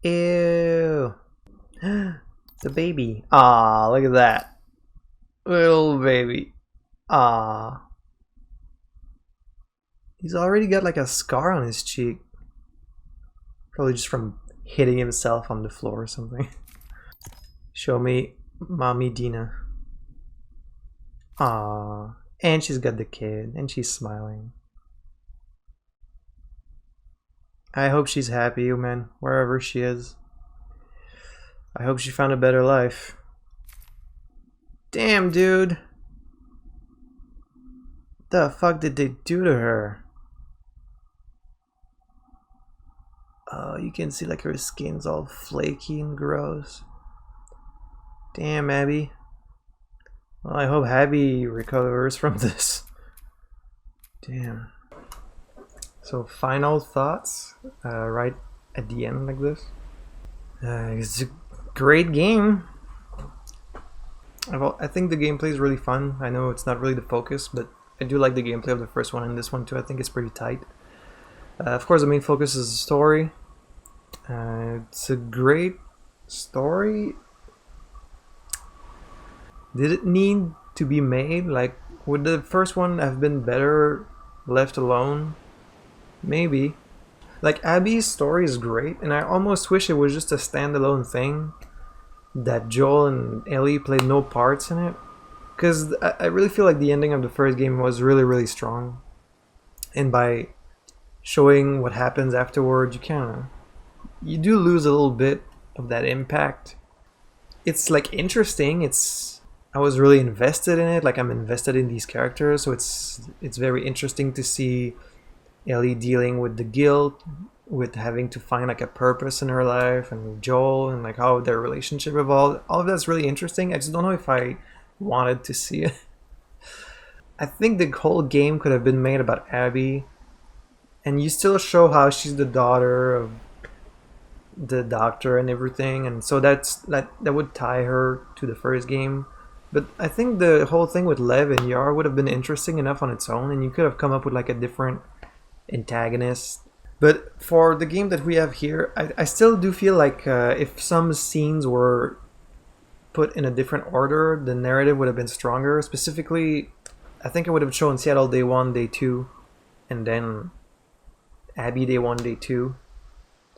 Ew. The baby. Ah, look at that. Little baby. Ah. He's already got like a scar on his cheek. Probably just from hitting himself on the floor or something. Show me Mommy Dina. Ah. And she's got the kid. And she's smiling. I hope she's happy, man. Wherever she is. I hope she found a better life. Damn, dude. The fuck did they do to her? Oh, you can see like her skin's all flaky and gross. Damn, Abby. Well, I hope Abby recovers from this. Damn. So, final thoughts right at the end like this. It's a great game. I think the gameplay is really fun. I know it's not really the focus, but I do like the gameplay of the first one and this one too. I think it's pretty tight. Of course, the main focus is the story. It's a great story. Did it need to be made? Like, would the first one have been better left alone? Maybe. Like, Abby's story is great, and I almost wish it was just a standalone thing. That Joel and Ellie played no parts in it. Because I really feel like the ending of the first game was really, really strong. And by showing what happens afterward, you do lose a little bit of that impact. It's like interesting. I was really invested in it. Like, I'm invested in these characters, so it's very interesting to see Ellie dealing with the guilt, with having to find like a purpose in her life, and Joel and like how their relationship evolved. All of that's really interesting. I just don't know if I wanted to see it. I think the whole game could have been made about Abby, and you still show how she's the daughter of the doctor and everything, and so that would tie her to the first game. But I think the whole thing with Lev and Yar would have been interesting enough on its own, and you could have come up with like a different antagonist. But for the game that we have here, I still do feel like if some scenes were put in a different order, the narrative would have been stronger. Specifically, I think I would have shown Seattle Day 1, Day 2, and then Abby Day 1, Day 2,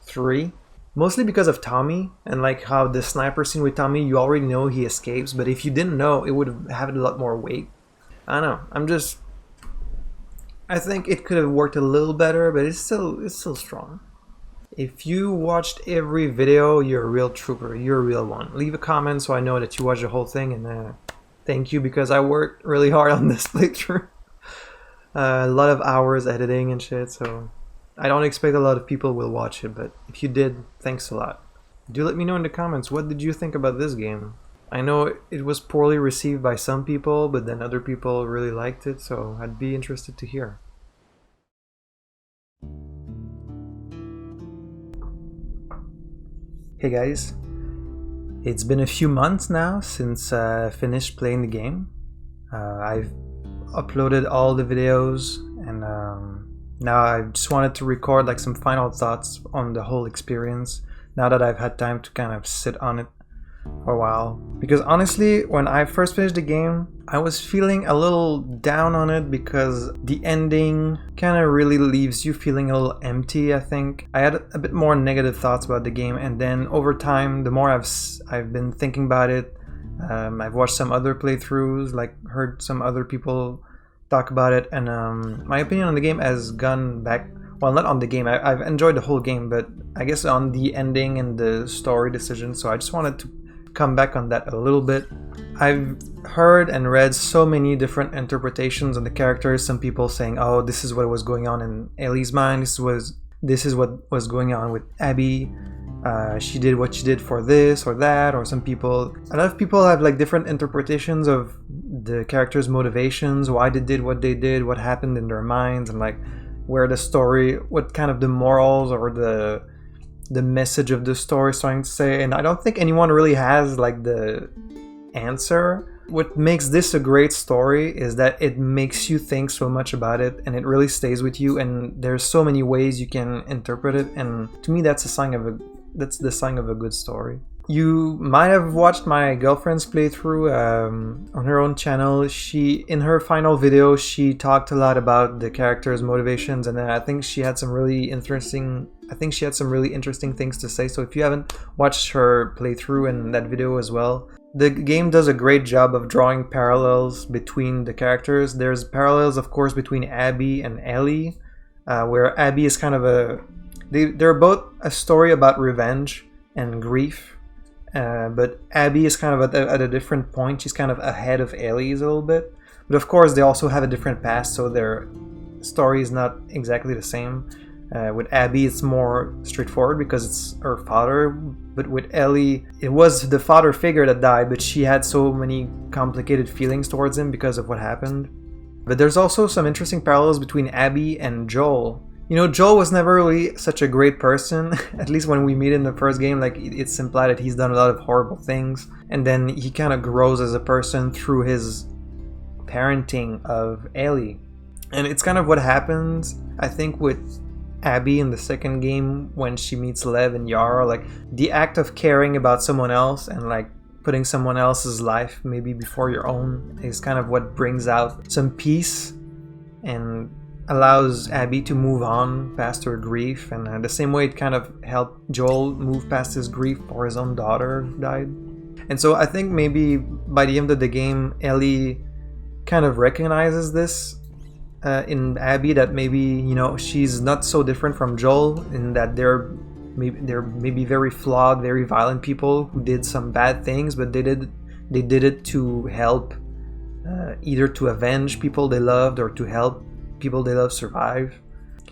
3. Mostly because of Tommy, and like how the sniper scene with Tommy, you already know he escapes, but if you didn't know, it would have had a lot more weight. I don't know, I'm just I think it could have worked a little better, but it's still strong. If you watched every video, you're a real trooper. You're a real one. Leave a comment so I know that you watched the whole thing, and thank you, because I worked really hard on this playthrough. A lot of hours editing and shit, so I don't expect a lot of people will watch it, but if you did, thanks a lot. Do let me know in the comments, what did you think about this game? I know it was poorly received by some people, but then other people really liked it, so I'd be interested to hear. Hey guys, it's been a few months now since I finished playing the game. I've uploaded all the videos, and now I just wanted to record like some final thoughts on the whole experience now that I've had time to kind of sit on it for a while. Because honestly, when I first finished the game, I was feeling a little down on it because the ending kind of really leaves you feeling a little empty, I think. I had a bit more negative thoughts about the game, and then over time, the more I've been thinking about it, I've watched some other playthroughs, like heard some other people talk about it, and my opinion on the game has gone back. Well, not on the game, I've enjoyed the whole game, but I guess on the ending and the story decision, so I just wanted to come back on that a little bit. I've heard and read so many different interpretations on the characters. Some people saying, oh, this is what was going on in Ellie's mind, this is what was going on with Abby, she did what she did for this or that, or a lot of people have like different interpretations of the characters' motivations, why they did, what happened in their minds, and like where the story, what kind of the morals or the message of the story is trying to say. And I don't think anyone really has like the answer. What makes this a great story is that it makes you think so much about it, and it really stays with you, and there's so many ways you can interpret it, and to me that's the sign of a good story. You might have watched my girlfriend's playthrough on her own channel. In her final video, she talked a lot about the characters' motivations, and I think she had some really interesting things to say. So if you haven't watched her playthrough and that video as well, the game does a great job of drawing parallels between the characters. There's parallels, of course, between Abby and Ellie, where Abby is kind of they're both a story about revenge and grief. But Abby is kind of at a different point. She's kind of ahead of Ellie's a little bit. But of course, they also have a different past, so their story is not exactly the same. With Abby, it's more straightforward because it's her father. But with Ellie, it was the father figure that died, but she had so many complicated feelings towards him because of what happened. But there's also some interesting parallels between Abby and Joel. You know, Joel was never really such a great person, at least when we meet in the first game. Like, it's implied that he's done a lot of horrible things, and then he kind of grows as a person through his parenting of Ellie. And it's kind of what happens, I think, with Abby in the second game when she meets Lev and Yara. Like, the act of caring about someone else and like putting someone else's life maybe before your own is kind of what brings out some peace and allows Abby to move on past her grief, and the same way it kind of helped Joel move past his grief for his own daughter who died. And so I think maybe by the end of the game, Ellie kind of recognizes this in Abby, that maybe, you know, she's not so different from Joel in that they're maybe very flawed, very violent people who did some bad things, but they did it to help, either to avenge people they loved or to help people they love survive.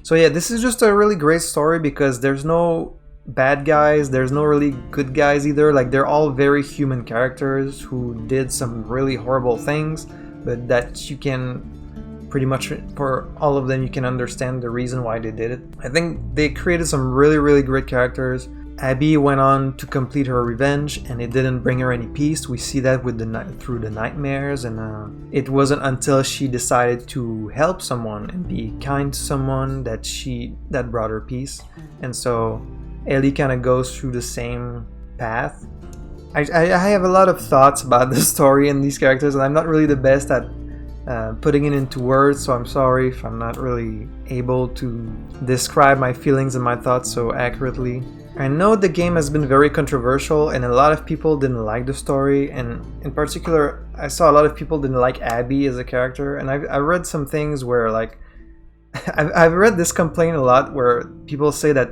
So yeah, this is just a really great story because there's no bad guys, there's no really good guys either. Like, they're all very human characters who did some really horrible things, but that you can pretty much, for all of them, you can understand the reason why they did it. I think they created some really, really great characters. Abby went on to complete her revenge, and it didn't bring her any peace. We see that with through the nightmares, and it wasn't until she decided to help someone and be kind to someone that brought her peace. And so Ellie kind of goes through the same path. I have a lot of thoughts about the story and these characters, and I'm not really the best at putting it into words, so I'm sorry if I'm not really able to describe my feelings and my thoughts so accurately. I know the game has been very controversial, and a lot of people didn't like the story, and in particular I saw a lot of people didn't like Abby as a character, and I read some things where like I've read this complaint a lot where people say that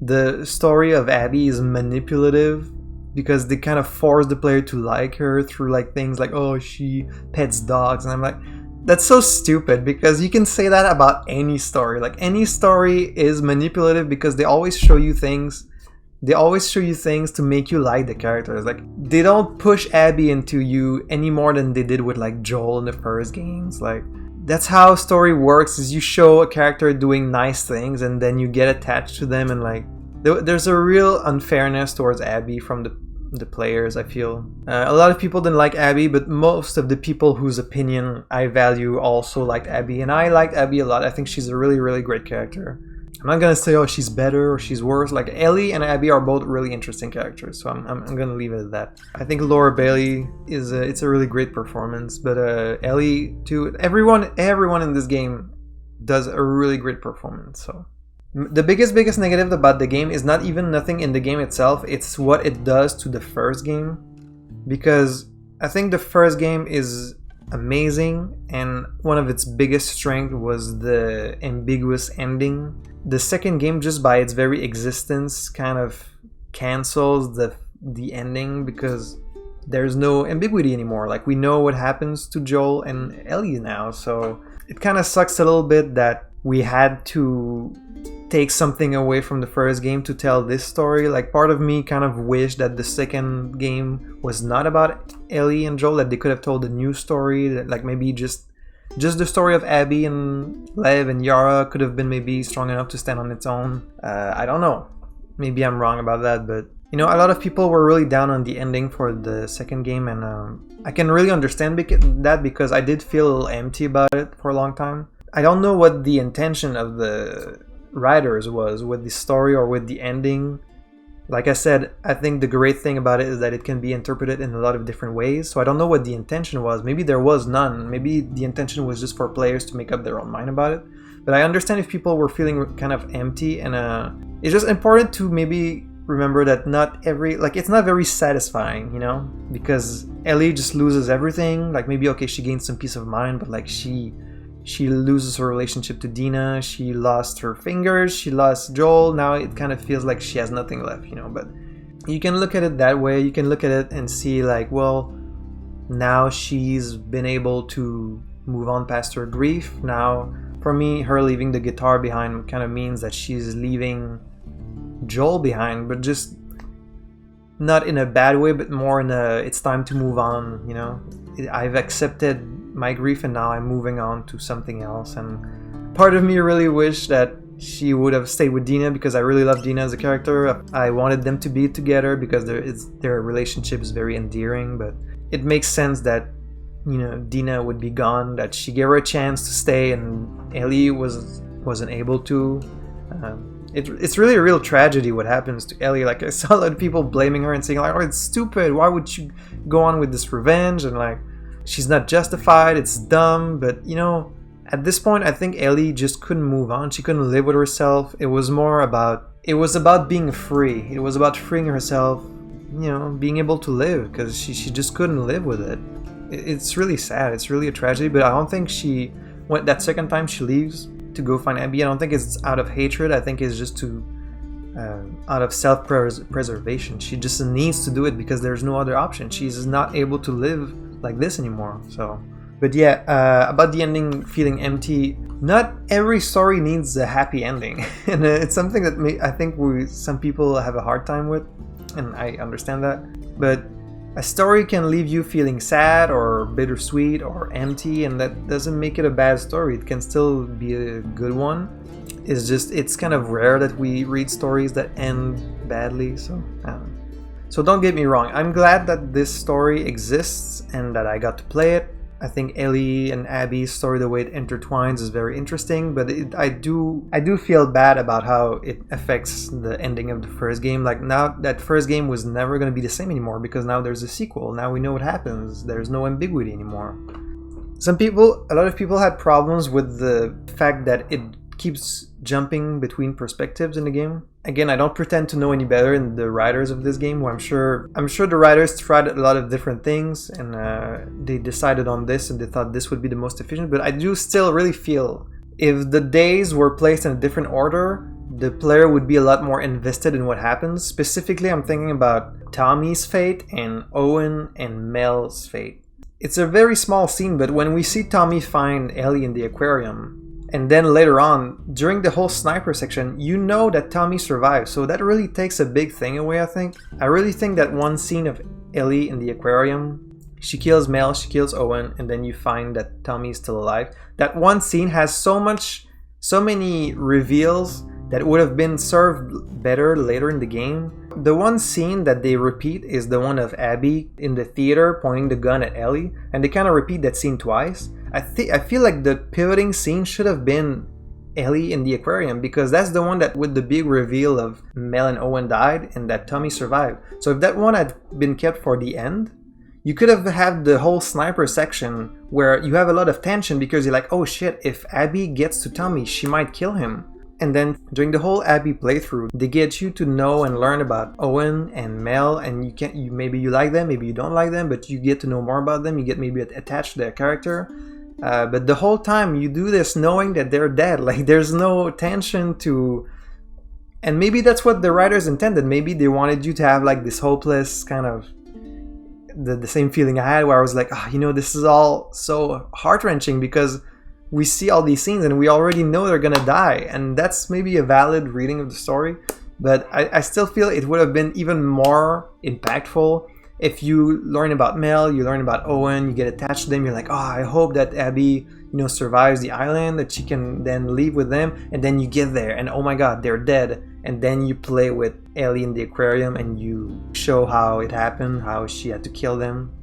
the story of Abby is manipulative because they kind of force the player to like her through like things like, oh, she pets dogs, and I'm like, that's so stupid, because you can say that about any story. Like, any story is manipulative because they always show you things to make you like the characters. Like, they don't push Abby into you any more than they did with like Joel in the first games. Like, that's how story works, is you show a character doing nice things and then you get attached to them, and like there's a real unfairness towards Abby from the players, I feel. A lot of people didn't like Abby, but most of the people whose opinion I value also liked Abby, and I liked Abby a lot. I think she's a really, really great character. I'm not gonna say, oh, she's better or she's worse. Like, Ellie and Abby are both really interesting characters, so I'm gonna leave it at that. I think Laura Bailey it's a really great performance, but Ellie too. Everyone in this game does a really great performance. So the biggest negative about the game is not even nothing in the game itself. It's what it does to the first game, because I think the first game is amazing, and one of its biggest strength was the ambiguous ending. The second game, just by its very existence, kind of cancels the ending because there's no ambiguity anymore. Like, we know what happens to Joel and Ellie now, so it kind of sucks a little bit that we had to take something away from the first game to tell this story. Like, part of me kind of wished that the second game was not about Ellie and Joel, that they could have told a new story, that like maybe just the story of Abby and Lev and Yara could have been maybe strong enough to stand on its own. I don't know. Maybe I'm wrong about that, but you know, a lot of people were really down on the ending for the second game, and I can really understand that, because I did feel a little empty about it for a long time. I don't know what the intention of the writers was with the story or with the ending. Like I said, I think the great thing about it is that it can be interpreted in a lot of different ways, so I don't know what the intention was. Maybe there was none. Maybe the intention was just for players to make up their own mind about it. But I understand if people were feeling kind of empty, and it's just important to maybe remember that it's not very satisfying, you know? Because Ellie just loses everything. Like, maybe, okay, she gains some peace of mind, but like she loses her relationship to Dina, she lost her fingers, she lost Joel, now it kind of feels like she has nothing left, you know. But you can look at it that way, you can look at it and see like, well, now she's been able to move on past her grief. Now, for me, her leaving the guitar behind kind of means that she's leaving Joel behind, but just not in a bad way, but more in a, it's time to move on, you know. I've accepted my grief and now I'm moving on to something else. And part of me really wished that she would have stayed with Dina, because I really love Dina as a character. I wanted them to be together because their relationship is very endearing, but it makes sense that, you know, Dina would be gone, that she gave her a chance to stay and Ellie wasn't able to. It's really a real tragedy what happens to Ellie. Like, I saw a lot of people blaming her and saying like, oh, it's stupid, why would you go on with this revenge, and like, she's not justified, it's dumb. But you know, at this point I think Ellie just couldn't move on, she couldn't live with herself. It was about being free, it was about freeing herself, you know, being able to live, because she just couldn't live with it. It's really sad, it's really a tragedy. But I don't think she went that second time she leaves to go find Abby, I don't think it's out of hatred. I think it's just out of self-preservation. She just needs to do it because there's no other option. She's not able to live like this anymore. So, but yeah, about the ending feeling empty, not every story needs a happy ending. And it's something that I think some people have a hard time with, and I understand that. But a story can leave you feeling sad or bittersweet or empty, and that doesn't make it a bad story. It can still be a good one. It's just, it's kind of rare that we read stories that end badly, so So don't get me wrong, I'm glad that this story exists and that I got to play it. I think Ellie and Abby's story, the way it intertwines, is very interesting, but I do feel bad about how it affects the ending of the first game. Like, now that first game was never going to be the same anymore, because now there's a sequel. Now we know what happens. There's no ambiguity anymore. A lot of people had problems with the fact that it keeps jumping between perspectives in the game. Again, I don't pretend to know any better than the writers of this game. I'm sure the writers tried a lot of different things, and they decided on this, and they thought this would be the most efficient. But I do still really feel if the days were placed in a different order, the player would be a lot more invested in what happens. Specifically, I'm thinking about Tommy's fate and Owen and Mel's fate. It's a very small scene, but when we see Tommy find Ellie in the aquarium, and then later on, during the whole sniper section, you know that Tommy survives, so that really takes a big thing away, I think. I really think that one scene of Ellie in the aquarium, she kills Mel, she kills Owen, and then you find that Tommy is still alive. That one scene has so many reveals that would have been served better later in the game. The one scene that they repeat is the one of Abby in the theater pointing the gun at Ellie, and they kind of repeat that scene twice. I feel like the pivoting scene should have been Ellie in the aquarium, because that's the one that with the big reveal of Mel and Owen died and that Tommy survived. So if that one had been kept for the end, you could have had the whole sniper section where you have a lot of tension because you're like, oh shit, if Abby gets to Tommy, she might kill him. And then during the whole Abby playthrough, they get you to know and learn about Owen and Mel, and maybe you like them, maybe you don't like them, but you get to know more about them, you get maybe attached to their character. But the whole time you do this knowing that they're dead, like there's no tension to... And maybe that's what the writers intended. Maybe they wanted you to have like this hopeless kind of... The same feeling I had where I was like, this is all so heart-wrenching because we see all these scenes and we already know they're gonna die, and that's maybe a valid reading of the story, but I still feel it would have been even more impactful if you learn about Mel, you learn about Owen, you get attached to them, you're like, I hope that Abby survives the island, that she can then leave with them, and then you get there and oh my god, they're dead, and then you play with Ellie in the aquarium and you show how it happened, how she had to kill them.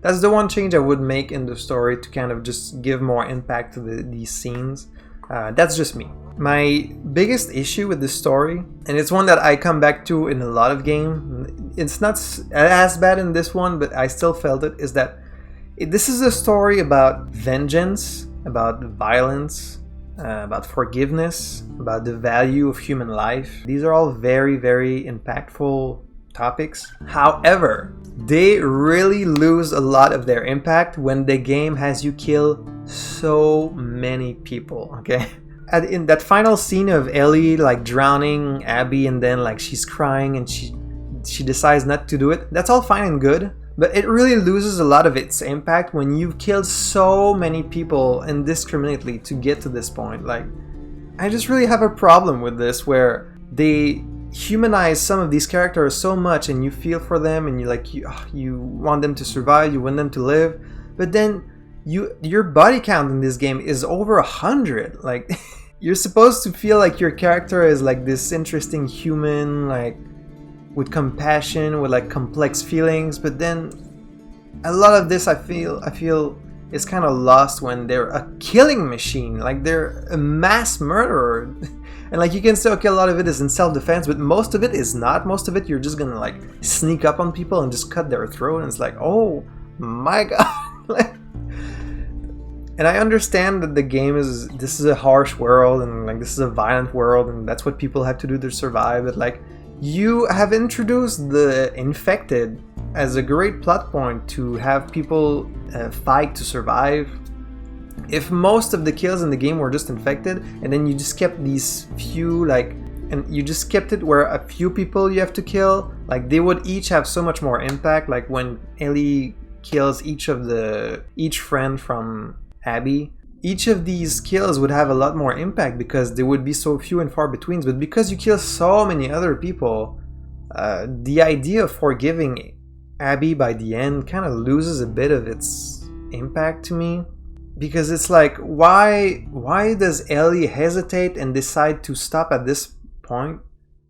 That's the one change I would make in the story to kind of just give more impact to these scenes. That's just me. My biggest issue with this story, and it's one that I come back to in a lot of games, it's not as bad in this one, but I still felt it, is that this is a story about vengeance, about violence, about forgiveness, about the value of human life. These are all very, very impactful topics. However, they really lose a lot of their impact when the game has you kill so many people, okay? In that final scene of Ellie like drowning Abby and then like she's crying and she decides not to do it, that's all fine and good, but it really loses a lot of its impact when you've killed so many people indiscriminately to get to this point. Like, I just really have a problem with this where they humanize some of these characters so much and you feel for them and you want them to survive, you want them to live, but then your body count in this game is over 100. Like you're supposed to feel like your character is like this interesting human, like with compassion, with like complex feelings, but then a lot of this I feel is kind of lost when they're a killing machine, like they're a mass murderer. And like you can say, okay, a lot of it is in self-defense, but most of it is not. Most of it you're just gonna like sneak up on people and just cut their throat, and it's like, oh my god. And I understand that the game this is a harsh world and like this is a violent world and that's what people have to do to survive, but like you have introduced the infected as a great plot point to have people fight to survive. If most of the kills in the game were just infected and then you just kept these few and you just kept it where a few people you have to kill, like they would each have so much more impact. Like when Ellie kills each friend from Abby, each of these kills would have a lot more impact because they would be so few and far between. But because you kill so many other people, the idea of forgiving Abby by the end kind of loses a bit of its impact to me. Because it's like, why does Ellie hesitate and decide to stop at this point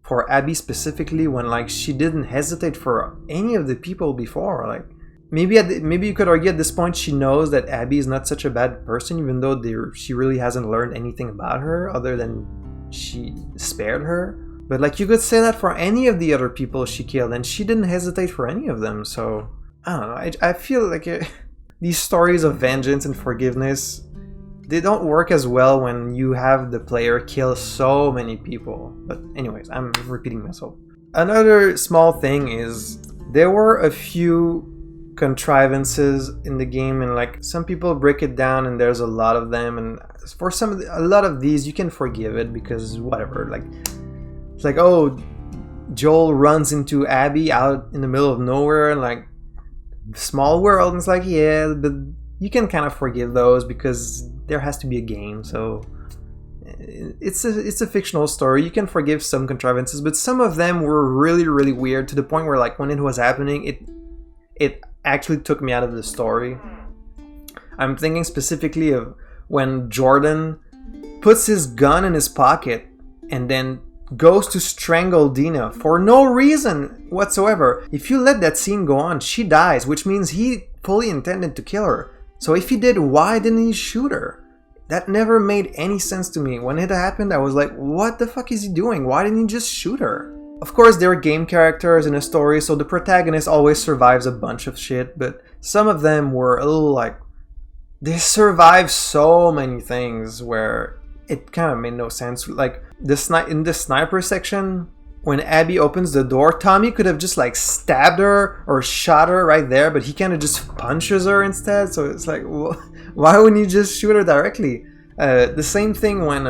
for Abby specifically when like she didn't hesitate for any of the people before? Like maybe you could argue at this point she knows that Abby is not such a bad person, even though she really hasn't learned anything about her other than she spared her. But like you could say that for any of the other people she killed, and she didn't hesitate for any of them. So I don't know. I feel like these stories of vengeance and forgiveness, they don't work as well when you have the player kill so many people. But anyways, I'm repeating myself. Another small thing is there were a few contrivances in the game, and like some people break it down and there's a lot of them, and for a lot of these you can forgive it because whatever, like it's like, oh, Joel runs into Abby out in the middle of nowhere and like small world, and it's like, yeah, but you can kind of forgive those because there has to be a game, so it's a fictional story. You can forgive some contrivances, but some of them were really, really weird to the point where like when it was happening, it actually took me out of the story. I'm thinking specifically of when Jordan puts his gun in his pocket and then goes to strangle Dina for no reason whatsoever. If you let that scene go on, she dies, which means he fully intended to kill her. So if he did, why didn't he shoot her? That never made any sense to me. When it happened, I was like, what the fuck is he doing? Why didn't he just shoot her? Of course, they're game characters in a story, so the protagonist always survives a bunch of shit, but some of them were a little like, they survived so many things where it kind of made no sense. Like, in the sniper section, when Abby opens the door, Tommy could have just like stabbed her or shot her right there, but he kind of just punches her instead, so it's like, why wouldn't you just shoot her directly? The same thing when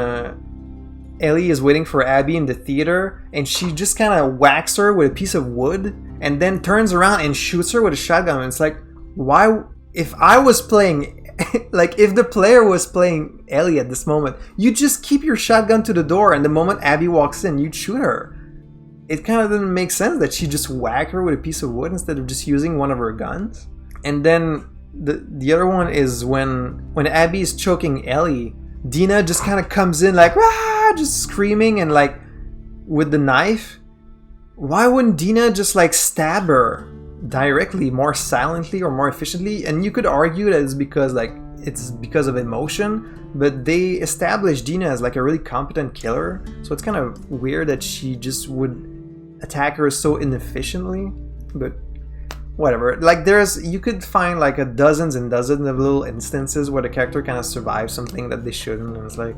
Ellie is waiting for Abby in the theater and she just kind of whacks her with a piece of wood and then turns around and shoots her with a shotgun. And it's like, why? If I was playing, like if the player was playing Ellie at this moment, you just keep your shotgun to the door and the moment Abby walks in, you'd shoot her. It kind of didn't make sense that she just whacked her with a piece of wood instead of just using one of her guns. And then the other one is when Abby is choking Ellie, Dina just kind of comes in like, rah, just screaming and like with the knife. Why wouldn't Dina just like stab her directly, more silently or more efficiently? And you could argue that it's because of emotion, but they established Dina as like a really competent killer, so it's kind of weird that she just would attack her so inefficiently. But whatever, like you could find like dozens and dozens of little instances where the character kind of survives something that they shouldn't, and it's like,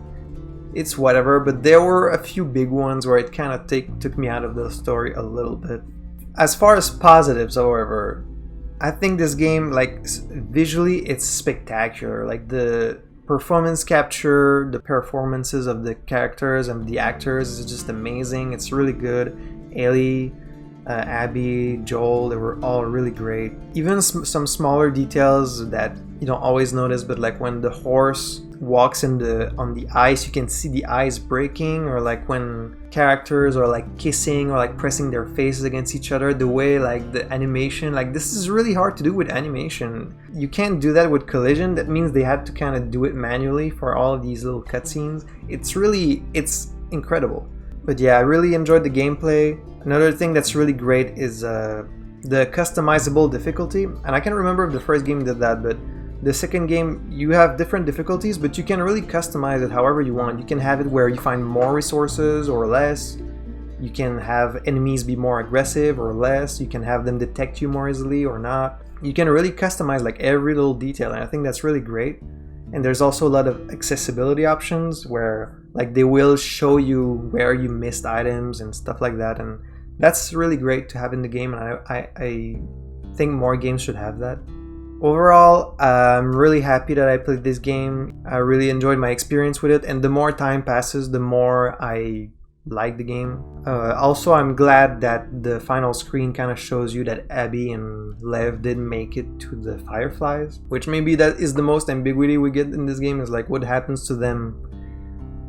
it's whatever. But there were a few big ones where it kind of took me out of the story a little bit. As far as positives, however, I think this game, like visually, it's spectacular. Like the performance capture, the performances of the characters and the actors is just amazing. It's really good. Ellie, Abby, Joel, they were all really great. Even some smaller details that you don't always notice, but like when the horse walks on the ice, you can see the ice breaking, or like when characters are like kissing or like pressing their faces against each other, the way like the animation, like this is really hard to do with animation. You can't do that with collision. That means they had to kind of do it manually for all of these little cutscenes. It's incredible. But yeah, I really enjoyed the gameplay. Another thing that's really great is the customizable difficulty. And I can't remember if the first game did that, but the second game, you have different difficulties, but you can really customize it however you want. You can have it where you find more resources or less. You can have enemies be more aggressive or less. You can have them detect you more easily or not. You can really customize like every little detail, and I think that's really great. And there's also a lot of accessibility options where like they will show you where you missed items and stuff like that, and that's really great to have in the game, and I think more games should have that. Overall, I'm really happy that I played this game. I really enjoyed my experience with it, and the more time passes, the more I like the game. Also, I'm glad that the final screen kind of shows you that Abby and Lev didn't make it to the Fireflies, which maybe that is the most ambiguity we get in this game, is like what happens to them.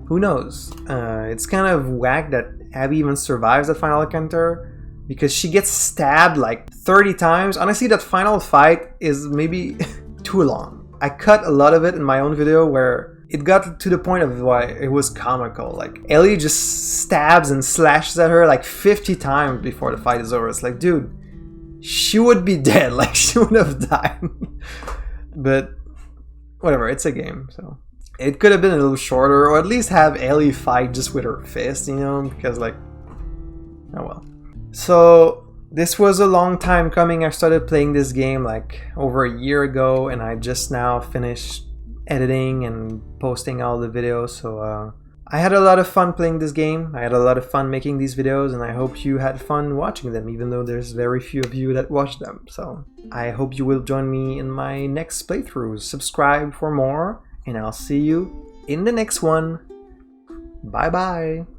Who knows? It's kind of whack that Abby even survives that final encounter, because she gets stabbed like 30 times. Honestly, that final fight is maybe too long. I cut a lot of it in my own video where it got to the point of why it was comical. Like Ellie just stabs and slashes at her like 50 times before the fight is over. It's like, dude, she would be dead. Like she would have died. But whatever, it's a game, so it could have been a little shorter, or at least have Ellie fight just with her fist, you know, because like, oh well. So this was a long time coming. I started playing this game like over a year ago, and I just now finished editing and posting all the videos, so I had a lot of fun playing this game. I had a lot of fun making these videos, and I hope you had fun watching them, even though there's very few of you that watch them. So I hope you will join me in my next playthroughs. Subscribe for more, and I'll see you in the next one. Bye bye.